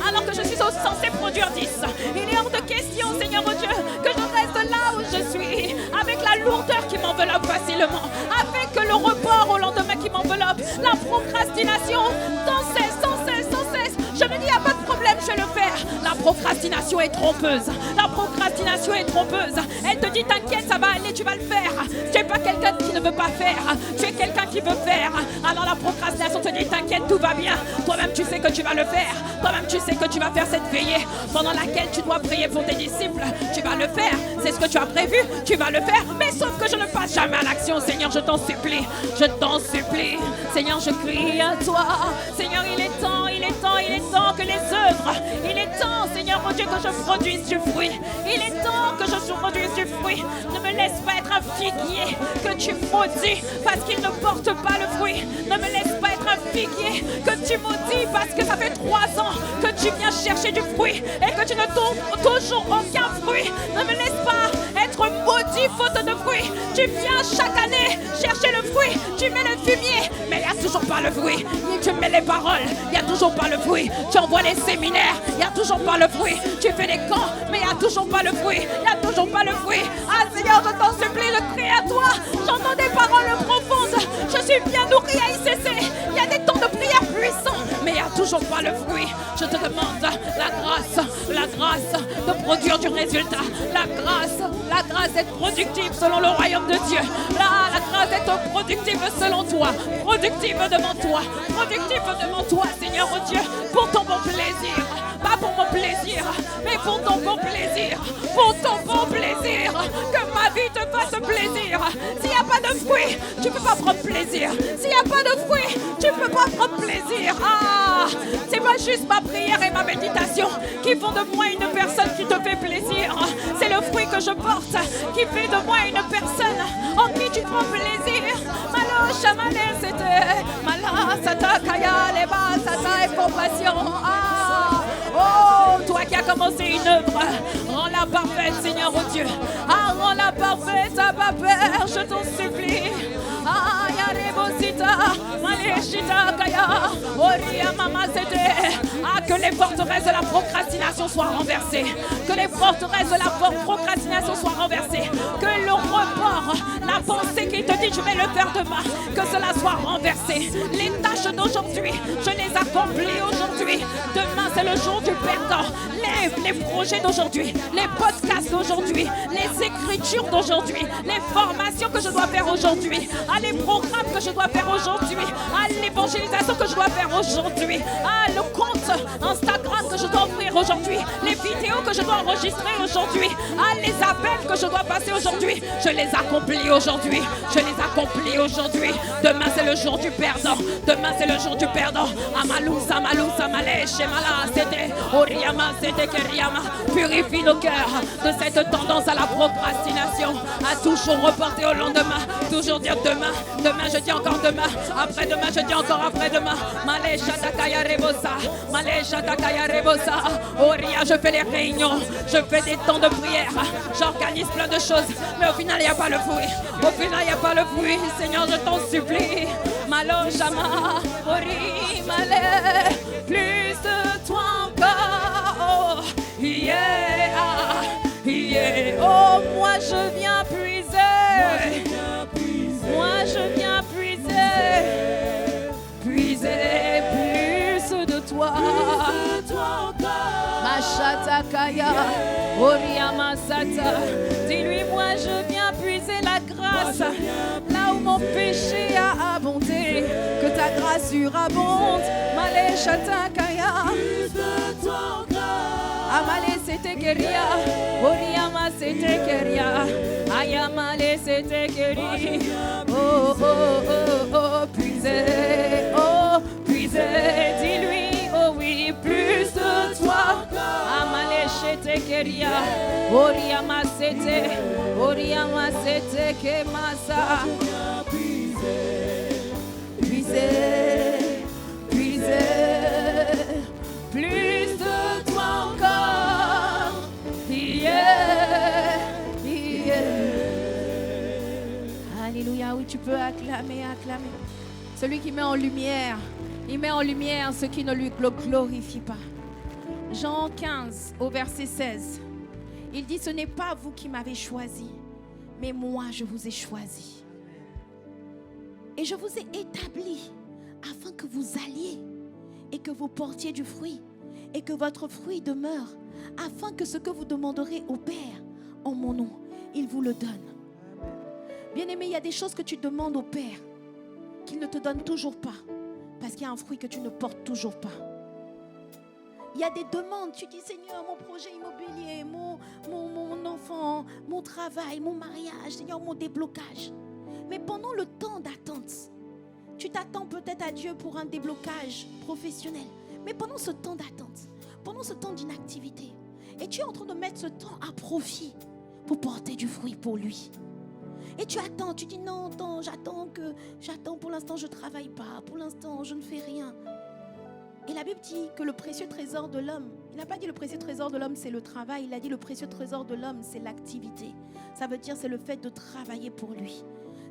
alors que je suis censé produire 10. Il est hors de question, Seigneur, oh Dieu, que je reste là où je suis avec la lourdeur qui m'enveloppe facilement, avec le report au lendemain qui m'enveloppe, la procrastination, sans cesse. Je me dis, il n'y a pas de problème, je vais le faire. La procrastination est trompeuse. La procrastination est trompeuse. Elle te dit, t'inquiète, ça va aller, tu vas le faire. Tu n'es pas quelqu'un qui ne veut pas faire. Tu es quelqu'un qui veut faire. Alors la procrastination te dit, t'inquiète. t'inquiète, tout va bien. Toi-même, tu sais que tu vas le faire. Toi-même, tu sais que tu vas faire cette veillée pendant laquelle tu dois prier pour tes disciples. Tu vas le faire. C'est ce que tu as prévu. Tu vas le faire. Mais sauf que je ne passe jamais à l'action. Seigneur, je t'en supplie. Je t'en supplie. Seigneur, je crie à toi. Seigneur, il est temps, il est temps, il est temps que les œuvres, il est temps, Seigneur mon Dieu, que je produise du fruit. Il est temps que je produise du fruit. Ne me laisse pas être un figuier que tu maudis parce qu'il ne porte pas le fruit. Ne me laisse pas être un figuier que tu maudis parce que ça fait 3 ans que tu viens chercher du fruit et que tu ne trouves toujours aucun fruit. Ne me laisse pas être maudit faute de fruit. Tu viens chaque année chercher le fruit. Tu mets le fumier, mais il n'y a toujours pas le fruit. Tu mets les paroles, il n'y a toujours pas le fruit. Tu envoies les séminaires, il n'y a toujours pas le fruit. Tu fais des camps, mais il n'y a toujours pas le fruit. Il n'y a toujours pas le fruit. Ah Seigneur, je t'en supplie, je crie à toi. J'entends des paroles profondes. Je suis bien nourrie à ICC. Il y a des temps de prière puissants, mais il n'y a toujours pas le fruit. Je te demande la grâce de produire du résultat. La grâce d'être productive selon le royaume de Dieu. La grâce d'être productive selon toi. Productive devant toi. Productive devant toi, Seigneur oh Dieu, pour ton bon plaisir. Pas pour mon plaisir, mais pour ton bon plaisir. Pour ton bon plaisir. Que ma vie te fasse plaisir. S'il n'y a pas de fruits, tu ne peux pas prendre plaisir. S'il n'y a pas de fruits, tu ne peux pas prendre plaisir. Ah, c'est pas juste ma prière et ma méditation qui font de moi une personne qui te fait plaisir. C'est le fruit que je porte qui fait de moi une personne en qui tu prends plaisir. Malo chamane c'était mala sata kaya leba sata et compassion. Ah, oh, toi qui as commencé une œuvre, rends-la parfaite, Seigneur oh Dieu. Ah, rends-la parfaite, à ma Père, je t'en supplie. Ah, yarebosita, maleshita kaya, oria mama c'était. Ah, que les forteresses de la procrastination soient renversées. Que les forteresses de la procrastination soient renversées. Que le report, la pensée qui te dit je vais le faire demain, que cela soit renversé. Les tâches d'aujourd'hui, je les accomplis aujourd'hui. Demain c'est le jour du perdant. Les projets d'aujourd'hui, les podcasts d'aujourd'hui, les écritures d'aujourd'hui, les formations que je dois faire aujourd'hui, les programmes que je dois faire aujourd'hui, l'évangélisation que je dois faire aujourd'hui, le compte Instagram que je dois ouvrir aujourd'hui, les vidéos que je dois enregistrer aujourd'hui, les appels que je dois passer aujourd'hui, je les accomplis aujourd'hui. Je les accomplis aujourd'hui. Demain c'est le jour du perdant. Demain c'est le jour du perdant. Amalou, Samalou, Samalé, Shemala, c'était Oriama, c'était Keriama. Purifie nos cœurs de cette tendance à la procrastination, à toujours reporter au lendemain, toujours dire demain, demain je dis encore demain, après-demain je dis encore après-demain. Malé, Shatakaya Rebosa, Malé, Shatakaya Rebosa. Oria, je fais les réunions, je fais des temps de prière, j'organise plein de choses, mais au final il n'y a pas le fruit. Au final il n'y a pas le fruit. Seigneur, je t'en supplie. Malo, Shama, Ori, Malé, plus de toi encore. Oh, yeah, yeah. Oh, moi je viens puiser. Moi je viens puiser. Puiser plus de toi. Machatakaya, Oriamasata. Dis-lui, moi je viens puiser la grâce. Là où mon péché a abondé, que ta grâce surabonde. Malé Chatakaya. Amale c'était Keria, Oriama c'était Keria, Ayamale c'était Keri. Oh, oh, oh, oh, puisez, dis-lui, oh oui, plus de toi. Amale c'était Keria, Oriama c'était Kemasa. Puisez, plus de toi encore. Yeah, yeah. Alléluia, oui, tu peux acclamer. Celui qui met en lumière, il met en lumière ce qui ne lui glorifie pas. Jean 15 au verset 16, il dit, ce n'est pas vous qui m'avez choisi, mais moi je vous ai choisi. Et je vous ai établi afin que vous alliez et que vous portiez du fruit et que votre fruit demeure, afin que ce que vous demanderez au Père en mon nom, il vous le donne. Bien-aimé, il y a des choses que tu demandes au Père qu'il ne te donne toujours pas. Parce qu'il y a un fruit que tu ne portes toujours pas. Il y a des demandes. Tu dis, Seigneur, mon projet immobilier, mon enfant, mon travail, mon mariage, Seigneur, mon déblocage. Mais pendant le temps d'attente, tu t'attends peut-être à Dieu pour un déblocage professionnel. Mais pendant ce temps d'attente, pendant ce temps d'inactivité, et tu es en train de mettre ce temps à profit pour porter du fruit pour lui. Et tu attends, tu dis non, j'attends, pour l'instant je ne travaille pas, pour l'instant je ne fais rien. Et la Bible dit que le précieux trésor de l'homme, il n'a pas dit le précieux trésor de l'homme c'est le travail, il a dit le précieux trésor de l'homme c'est l'activité. Ça veut dire c'est le fait de travailler pour lui.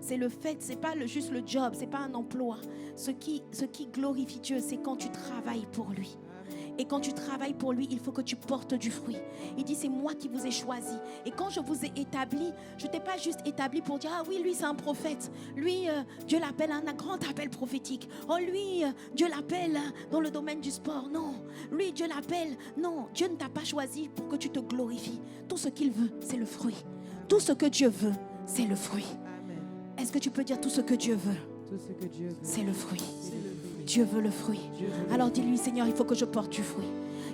C'est le fait, c'est pas juste le job, c'est pas un emploi. Ce qui glorifie Dieu, c'est quand tu travailles pour lui. Et quand tu travailles pour lui, il faut que tu portes du fruit. Il dit, c'est moi qui vous ai choisi. Et quand je vous ai établi, je ne t'ai pas juste établi pour dire, ah oui, lui c'est un prophète. Lui, Dieu l'appelle à un grand appel prophétique. Oh lui, Dieu l'appelle dans le domaine du sport. Non, lui, Dieu l'appelle. Non, Dieu ne t'a pas choisi pour que tu te glorifies. Tout ce qu'il veut, c'est le fruit. Tout ce que Dieu veut, c'est le fruit. Est-ce que tu peux dire tout ce que Dieu veut? C'est le fruit. Dieu veut le fruit. Alors dis-lui, Seigneur, il faut que je porte du fruit.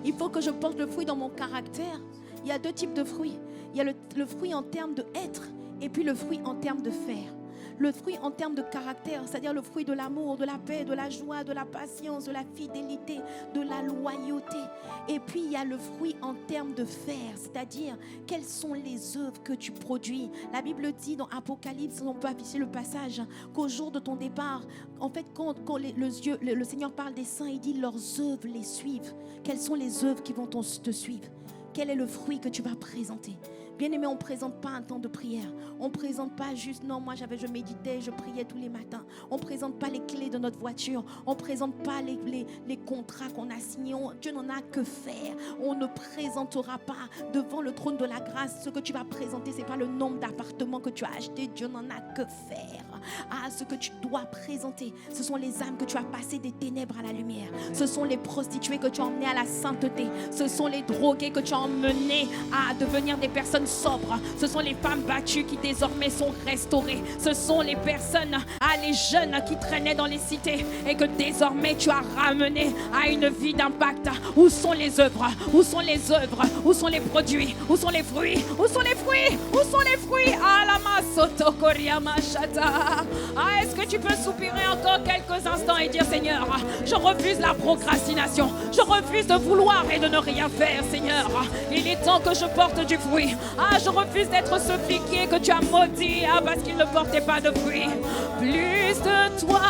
Il faut que je porte le fruit dans mon caractère. Il y a deux types de fruits. Il y a le fruit en termes de être et puis le fruit en termes de faire. Le fruit en termes de caractère, c'est-à-dire le fruit de l'amour, de la paix, de la joie, de la patience, de la fidélité, de la loyauté. Et puis il y a le fruit en termes de faire, c'est-à-dire quelles sont les œuvres que tu produis. La Bible dit dans Apocalypse, on peut afficher le passage, qu'au jour de ton départ, en fait quand le Seigneur parle des saints, il dit leurs œuvres les suivent. Quelles sont les œuvres qui vont te suivre? Quel est le fruit que tu vas présenter? Bien-aimé, on ne présente pas un temps de prière. On ne présente pas juste, non, moi je méditais, je priais tous les matins. On ne présente pas les clés de notre voiture. On ne présente pas les contrats qu'on a signés. Dieu n'en a que faire. On ne présentera pas devant le trône de la grâce. Ce que tu vas présenter, ce n'est pas le nombre d'appartements que tu as achetés. Dieu n'en a que faire. Ah, ce que tu dois présenter, ce sont les âmes que tu as passées des ténèbres à la lumière. Ce sont les prostituées que tu as emmenées à la sainteté. Ce sont les drogués que tu as emmenés à devenir des personnes sobres. Ce sont les femmes battues qui désormais sont restaurées. Ce sont les personnes, les jeunes qui traînaient dans les cités et que désormais tu as ramené à une vie d'impact. Où sont les œuvres? Où sont les œuvres? Où sont les produits? Où sont les fruits? Où sont les fruits? Où sont les fruits? Est-ce que tu peux soupirer encore quelques instants et dire, Seigneur, je refuse la procrastination. Je refuse de vouloir et de ne rien faire, Seigneur. Il est temps que je porte du fruit. Je refuse d'être ce figuier que tu as maudit parce qu'il ne portait pas de fruits. Plus de toi,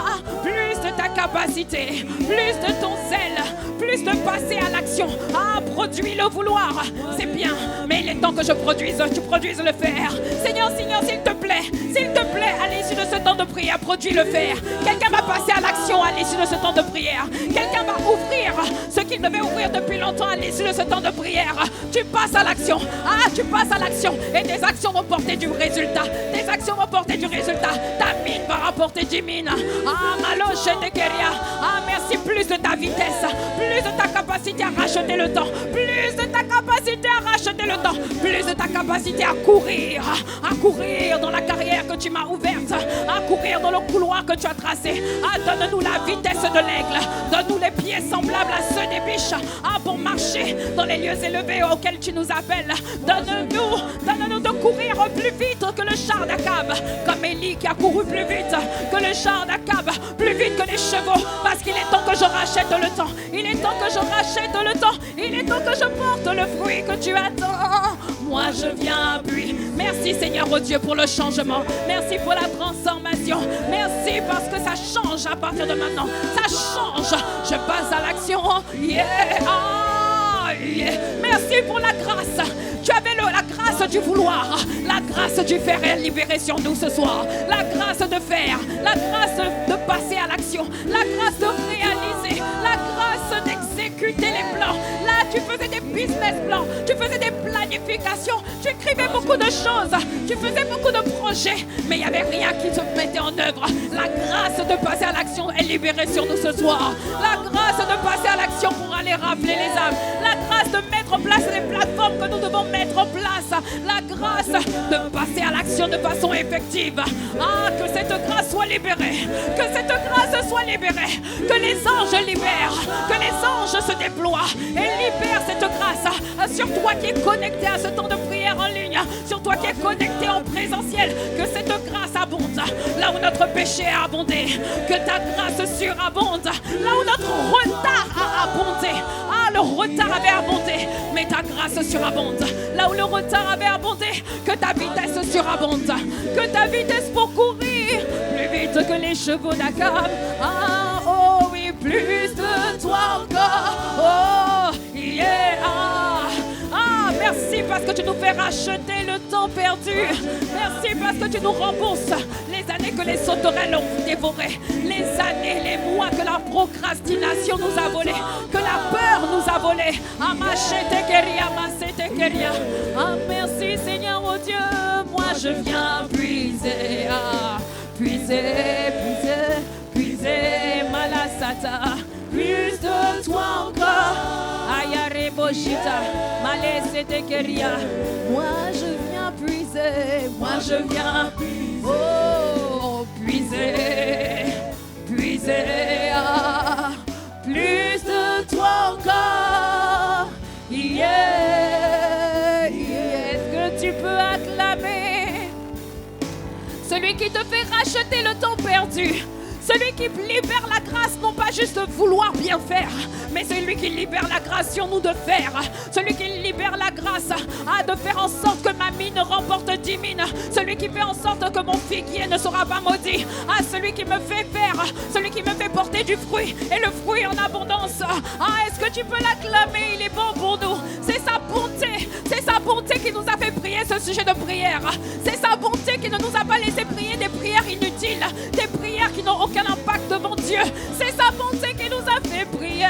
plus de ta capacité, plus de ton zèle, plus de passer à l'action. Produis le vouloir, c'est bien, mais il est temps que tu produises le faire. Seigneur, s'il te plaît, à l'issue de ce temps de prière, produis le faire. Quelqu'un va passer à l'action à l'issue de ce temps de prière. Quelqu'un va ouvrir ce qu'il devait ouvrir depuis longtemps à l'issue de ce temps de prière. Tu passes à l'action. Tu passes à l'action et tes actions vont porter du résultat. Tes actions vont porter du résultat. Ta mine va rapporter 10 mines. Merci, plus de ta vitesse, plus de ta capacité à racheter le temps, plus de ta capacité à racheter le temps, plus de ta capacité à courir dans la carrière que tu m'as ouverte, à courir dans le couloir que tu as tracé. Donne-nous la vitesse de l'aigle, donne-nous les pieds semblables à ceux des biches, pour marcher dans les lieux élevés auxquels tu nous appelles. Donne-nous de courir plus vite que le char d'Akab, comme Élie qui a couru plus vite que le char d'Akab, plus vite que les chevaux, parce qu'il est temps que je rachète le temps. Il est temps que je rachète le temps. Il est temps que je porte le fruit que tu attends. Moi je viens à puis. Merci Seigneur oh Dieu pour le changement. Merci pour la transformation. Merci parce que ça change à partir de maintenant. Ça change. Je passe à l'action. Yeah. Merci pour la grâce. Tu avais la grâce du vouloir, la grâce du faire et libérer sur nous ce soir. La grâce de faire, la grâce de passer à l'action, la grâce de réaliser, la grâce d'exécuter les plans. Là, tu faisais des business plans, tu faisais des planifications, tu écrivais beaucoup de choses, tu faisais beaucoup de projets, mais il n'y avait rien qui se mettait en œuvre. La grâce de passer à l'action est libérée sur nous ce soir. La grâce de passer à l'action pour aller rafler les âmes. La grâce de mettre mettre en place, les plateformes que nous devons mettre en place. La grâce de passer à l'action de façon effective. Ah, que cette grâce soit libérée. Que cette grâce soit libérée. Que les anges libèrent. Que les anges se déploient et libèrent cette grâce sur toi qui es connecté à ce temps de prière en ligne. Sur toi qui es connecté en présentiel. Que cette grâce abonde. Là où notre péché a abondé. Que ta grâce surabonde. Là où notre retard a abondé. Ah, le retard avait abondé. Mais ta grâce surabonde. Là où le retard avait abondé. Que ta vitesse surabonde. Que ta vitesse pour courir plus vite que les chevaux d'Akab. Ah, oh oui, plus de toi encore. Oh, yeah. Ah, merci parce que tu nous fais racheter le temps perdu. Merci parce que tu nous rembourses les années que les sauterelles ont dévorées. Les années, les mois que la procrastination nous a volé. Que la peur nous a volé. Ah, merci Seigneur, oh Dieu. Moi je viens puiser. Ah, puiser, puiser, puiser, malasata. Plus de toi encore. Ayare boshita, malese tekeria. Moi je viens puiser, moi je viens. Oh, puiser, puiser. Ah, plus de toi encore. Yeah, yeah. Est-ce que tu peux acclamer celui qui te fait racheter le temps perdu? Celui qui libère la grâce, non pas juste vouloir bien faire, mais celui qui libère la grâce sur nous de faire. Celui qui libère la grâce de faire en sorte que ma mine remporte 10 mines. Celui qui fait en sorte que mon figuier ne sera pas maudit. Celui qui me fait faire, celui qui me fait porter du fruit, et le fruit en abondance. Est-ce que tu peux l'acclamer? Il est bon pour nous. C'est sa bonté qui nous a fait prier ce sujet de prière. C'est sa bonté qui ne nous a pas laissé prier des prières inutiles, des prières qui n'ont aucun impact devant Dieu. C'est sa bonté qui nous a fait prier.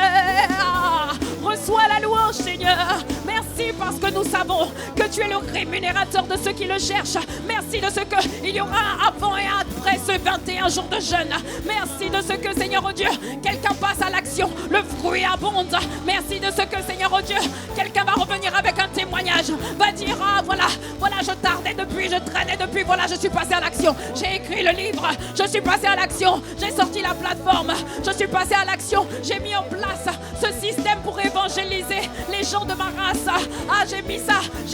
Reçois la louange, Seigneur. Merci parce que nous savons que tu es le rémunérateur de ceux qui le cherchent. Merci de ce qu'il y aura un avant et un après ce 21 jours de jeûne. Merci de ce que, Seigneur, oh Dieu, quelqu'un passe à l'action, le fruit abonde. Merci de ce que, Seigneur, oh Dieu, quelqu'un va revenir avec un témoignage, va dire, voilà, je tardais depuis, je traînais depuis, voilà, je suis passé à l'action. J'ai écrit le livre, je suis passé à l'action, j'ai sorti la plateforme, je suis passé à l'action, j'ai mis en place ce système pour évangéliser les gens de ma race. J'ai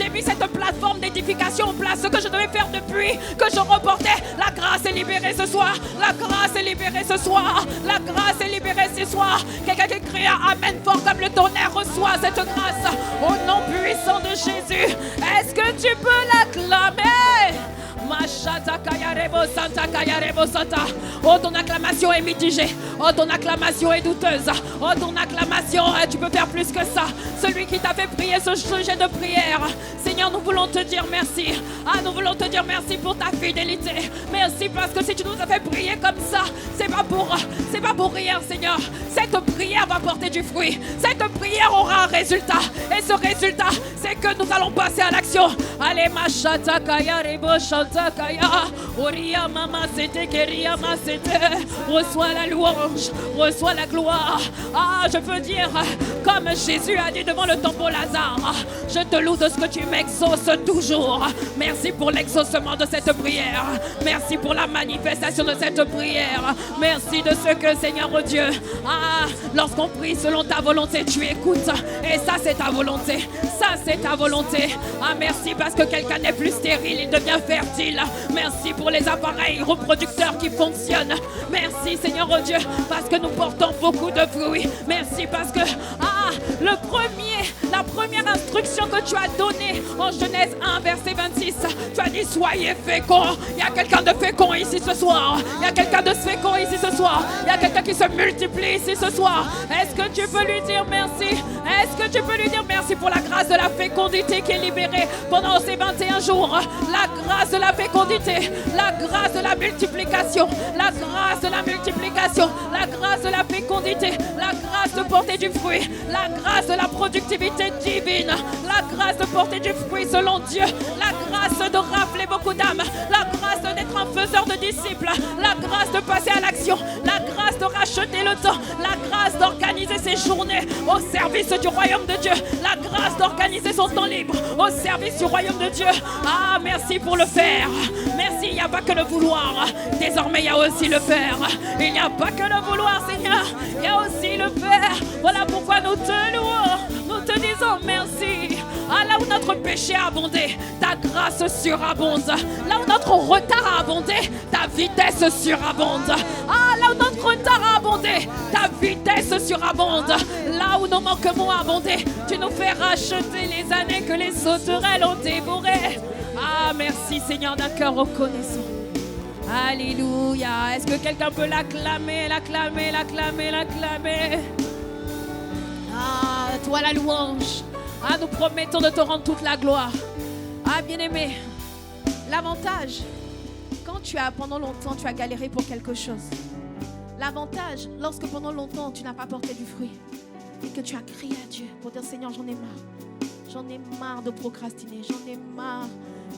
mis cette plateforme d'édification en place, ce que je devais faire depuis que je reportais. La grâce est libérée ce soir, la grâce est libérée ce soir, la grâce est libérée ce soir. Quelqu'un qui crie amen fort comme le tonnerre, reçoit cette grâce au nom puissant de Jésus. Est-ce que tu peux l'acclamer? Oh, ton acclamation est mitigée. Oh, ton acclamation est douteuse. Oh, ton acclamation, tu peux faire plus que ça. Celui qui t'a fait prier ce sujet de prière, Seigneur, nous voulons te dire merci. Nous voulons te dire merci pour ta fidélité. Merci parce que si tu nous as fait prier comme ça, c'est pas pour rien, Seigneur. Cette prière va porter du fruit. Cette prière aura un résultat. Et ce résultat, c'est que nous allons passer à l'action. Allez, machata kaya rebo chanta kaya. Oria mama c'était keria ma c'était. Reçois la louange, reçois la gloire. Je veux dire, comme Jésus a dit devant le tombeau Lazare, je te loue de ce que tu m'exauces toujours. Merci pour l'exaucement de cette prière. Merci pour la manifestation de cette prière. Merci de ce que, Seigneur oh Dieu, lorsqu'on prie selon ta volonté, tu écoutes. Et ça, c'est ta volonté. Ça, c'est ta volonté. Merci parce que quelqu'un n'est plus stérile, il devient fertile. Merci pour les appareils reproducteurs qui fonctionnent. Merci, Seigneur oh Dieu, parce que nous portons beaucoup de fruits. Merci parce que, la première instruction que tu as donnée en Genèse 1, verset 26, tu as dit soyez féconds. Il y a quelqu'un de fécond ici ce soir. Il y a quelqu'un de fécond ici ce soir. Il y a quelqu'un qui se multiplie ici ce soir. Est-ce que tu peux lui dire merci? Est-ce que tu peux lui dire merci pour la grâce de la fécondité qui est libérée pendant ces 21 jours? La grâce de la fécondité, la grâce de la multiplication, la grâce de la multiplication, la grâce de la fécondité, la grâce de porter du fruit, la grâce de la productivité divine, la grâce de porter du fruit selon Dieu, la grâce de rappeler beaucoup d'âmes, la grâce d'être un faiseur de disciples, la grâce de passer à l'action, la grâce de racheter le temps, la grâce d'organiser ses journées au service du royaume de Dieu, la grâce d'organiser son temps libre au service du royaume de Dieu. Ah, merci pour le faire. Merci, il n'y a pas que le vouloir. Désormais, il y a aussi le faire. Il n'y a pas que le vouloir, Seigneur. Il y a aussi le faire. Voilà pourquoi nous te louons. Nous te disons merci. Ah, là où notre péché a abondé, ta grâce surabonde. Là où notre retard a abondé, ta vitesse surabonde. Ah, là où notre retard a abondé, ta vitesse surabonde. Là où nos manquements ont abondé, tu nous fais racheter les années que les sauterelles ont dévorées. Ah, merci Seigneur d'un cœur reconnaissant. Alléluia. Est-ce que quelqu'un peut l'acclamer, l'acclamer, l'acclamer, l'acclamer? Ah, toi la louange. Ah, nous promettons de te rendre toute la gloire. Ah, bien-aimé, L'avantage, quand pendant longtemps, tu as galéré pour quelque chose. L'avantage, lorsque pendant longtemps, tu n'as pas porté du fruit et que tu as crié à Dieu pour dire, Seigneur, j'en ai marre. J'en ai marre de procrastiner. J'en ai marre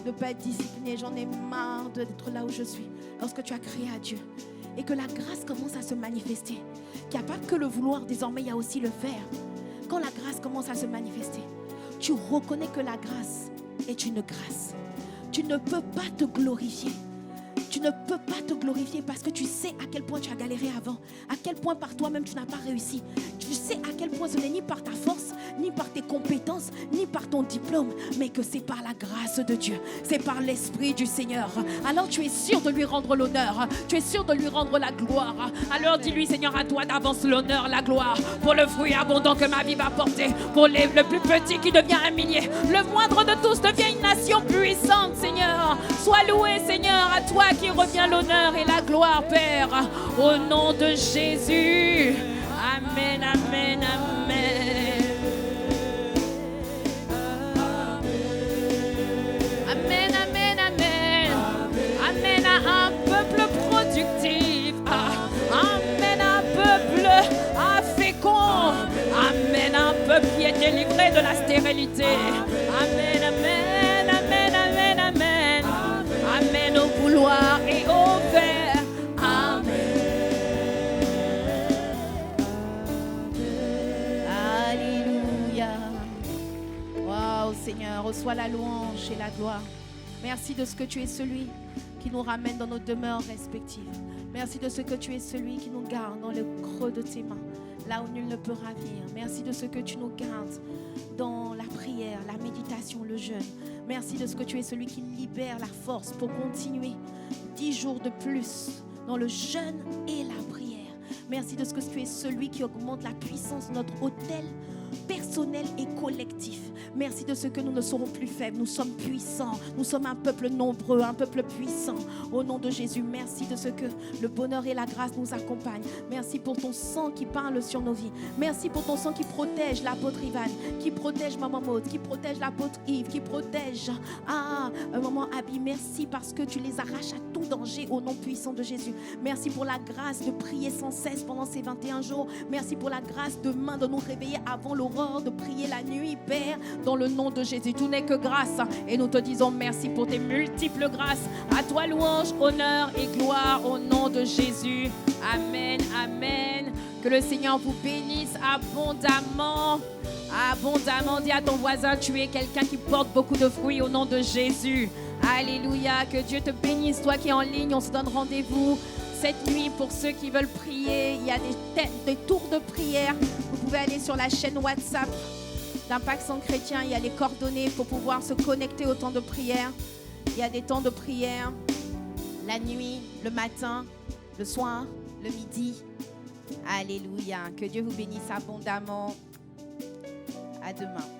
de ne pas être discipliné. J'en ai marre d'être là où je suis. Lorsque tu as crié à Dieu et que la grâce commence à se manifester, qu'il n'y a pas que le vouloir, désormais, il y a aussi le faire. Quand la grâce commence à se manifester, tu reconnais que la grâce est une grâce. Tu ne peux pas te glorifier. Tu ne peux pas te glorifier parce que tu sais à quel point tu as galéré avant, à quel point par toi-même tu n'as pas réussi. Tu sais à quel point ce n'est ni par ta force, ni par tes compétences, ni par ton diplôme, mais que c'est par la grâce de Dieu, c'est par l'Esprit du Seigneur. Alors tu es sûr de lui rendre l'honneur, tu es sûr de lui rendre la gloire. Alors dis-lui, Seigneur, à toi d'avance l'honneur, la gloire, pour le fruit abondant que ma vie va porter, pour le plus petit qui devient un millier, le moindre de tous devient une nation puissante, Seigneur. Sois loué, Seigneur, à toi qui revient l'honneur et la gloire, Père, au nom de Jésus. Amen, amen, amen. Amen, amen, amen. Amen à un peuple productif. Amen à un peuple fécond. Amen à un peuple qui est délivré de la stérilité. Amen, amen, amen, amen, amen. Amen au vouloir et au faire. Amen. Alléluia. Waouh, Seigneur, reçois la louange et la gloire. Merci de ce que tu es celui qui nous ramène dans nos demeures respectives. Merci de ce que tu es celui qui nous garde dans le creux de tes mains, là où nul ne peut ravir. Merci de ce que tu nous gardes dans la prière, la méditation, le jeûne. Merci de ce que tu es celui qui libère la force pour continuer 10 jours de plus dans le jeûne et la prière. Merci de ce que tu es celui qui augmente la puissance de notre autel personnel et collectif. Merci de ce que nous ne serons plus faibles, nous sommes puissants, nous sommes un peuple nombreux, un peuple puissant. Au nom de Jésus, merci de ce que le bonheur et la grâce nous accompagnent. Merci pour ton sang qui parle sur nos vies. Merci pour ton sang qui protège l'apôtre Ivan, qui protège Maman Maud, qui protège l'apôtre Yves, qui protège Maman Abby. Merci parce que tu les arraches à tout danger au nom puissant de Jésus. Merci pour la grâce de prier sans cesse pendant ces 21 jours. Merci pour la grâce demain de nous réveiller avant l'aurore, de prier la nuit, Père, dans le nom de Jésus. Tout n'est que grâce et nous te disons merci pour tes multiples grâces. À toi louange, honneur et gloire au nom de Jésus. Amen, amen. Que le Seigneur vous bénisse abondamment. Abondamment. Dis à ton voisin, tu es quelqu'un qui porte beaucoup de fruits au nom de Jésus. Alléluia. Que Dieu te bénisse. Toi qui es en ligne, on se donne rendez-vous cette nuit pour ceux qui veulent prier. Il y a des tours de prière. Vous pouvez aller sur la chaîne WhatsApp d'Impact Centre Chrétien. Il y a les coordonnées pour pouvoir se connecter au temps de prière. Il y a des temps de prière la nuit, le matin, le soir, le midi. Alléluia. Que Dieu vous bénisse abondamment. À demain.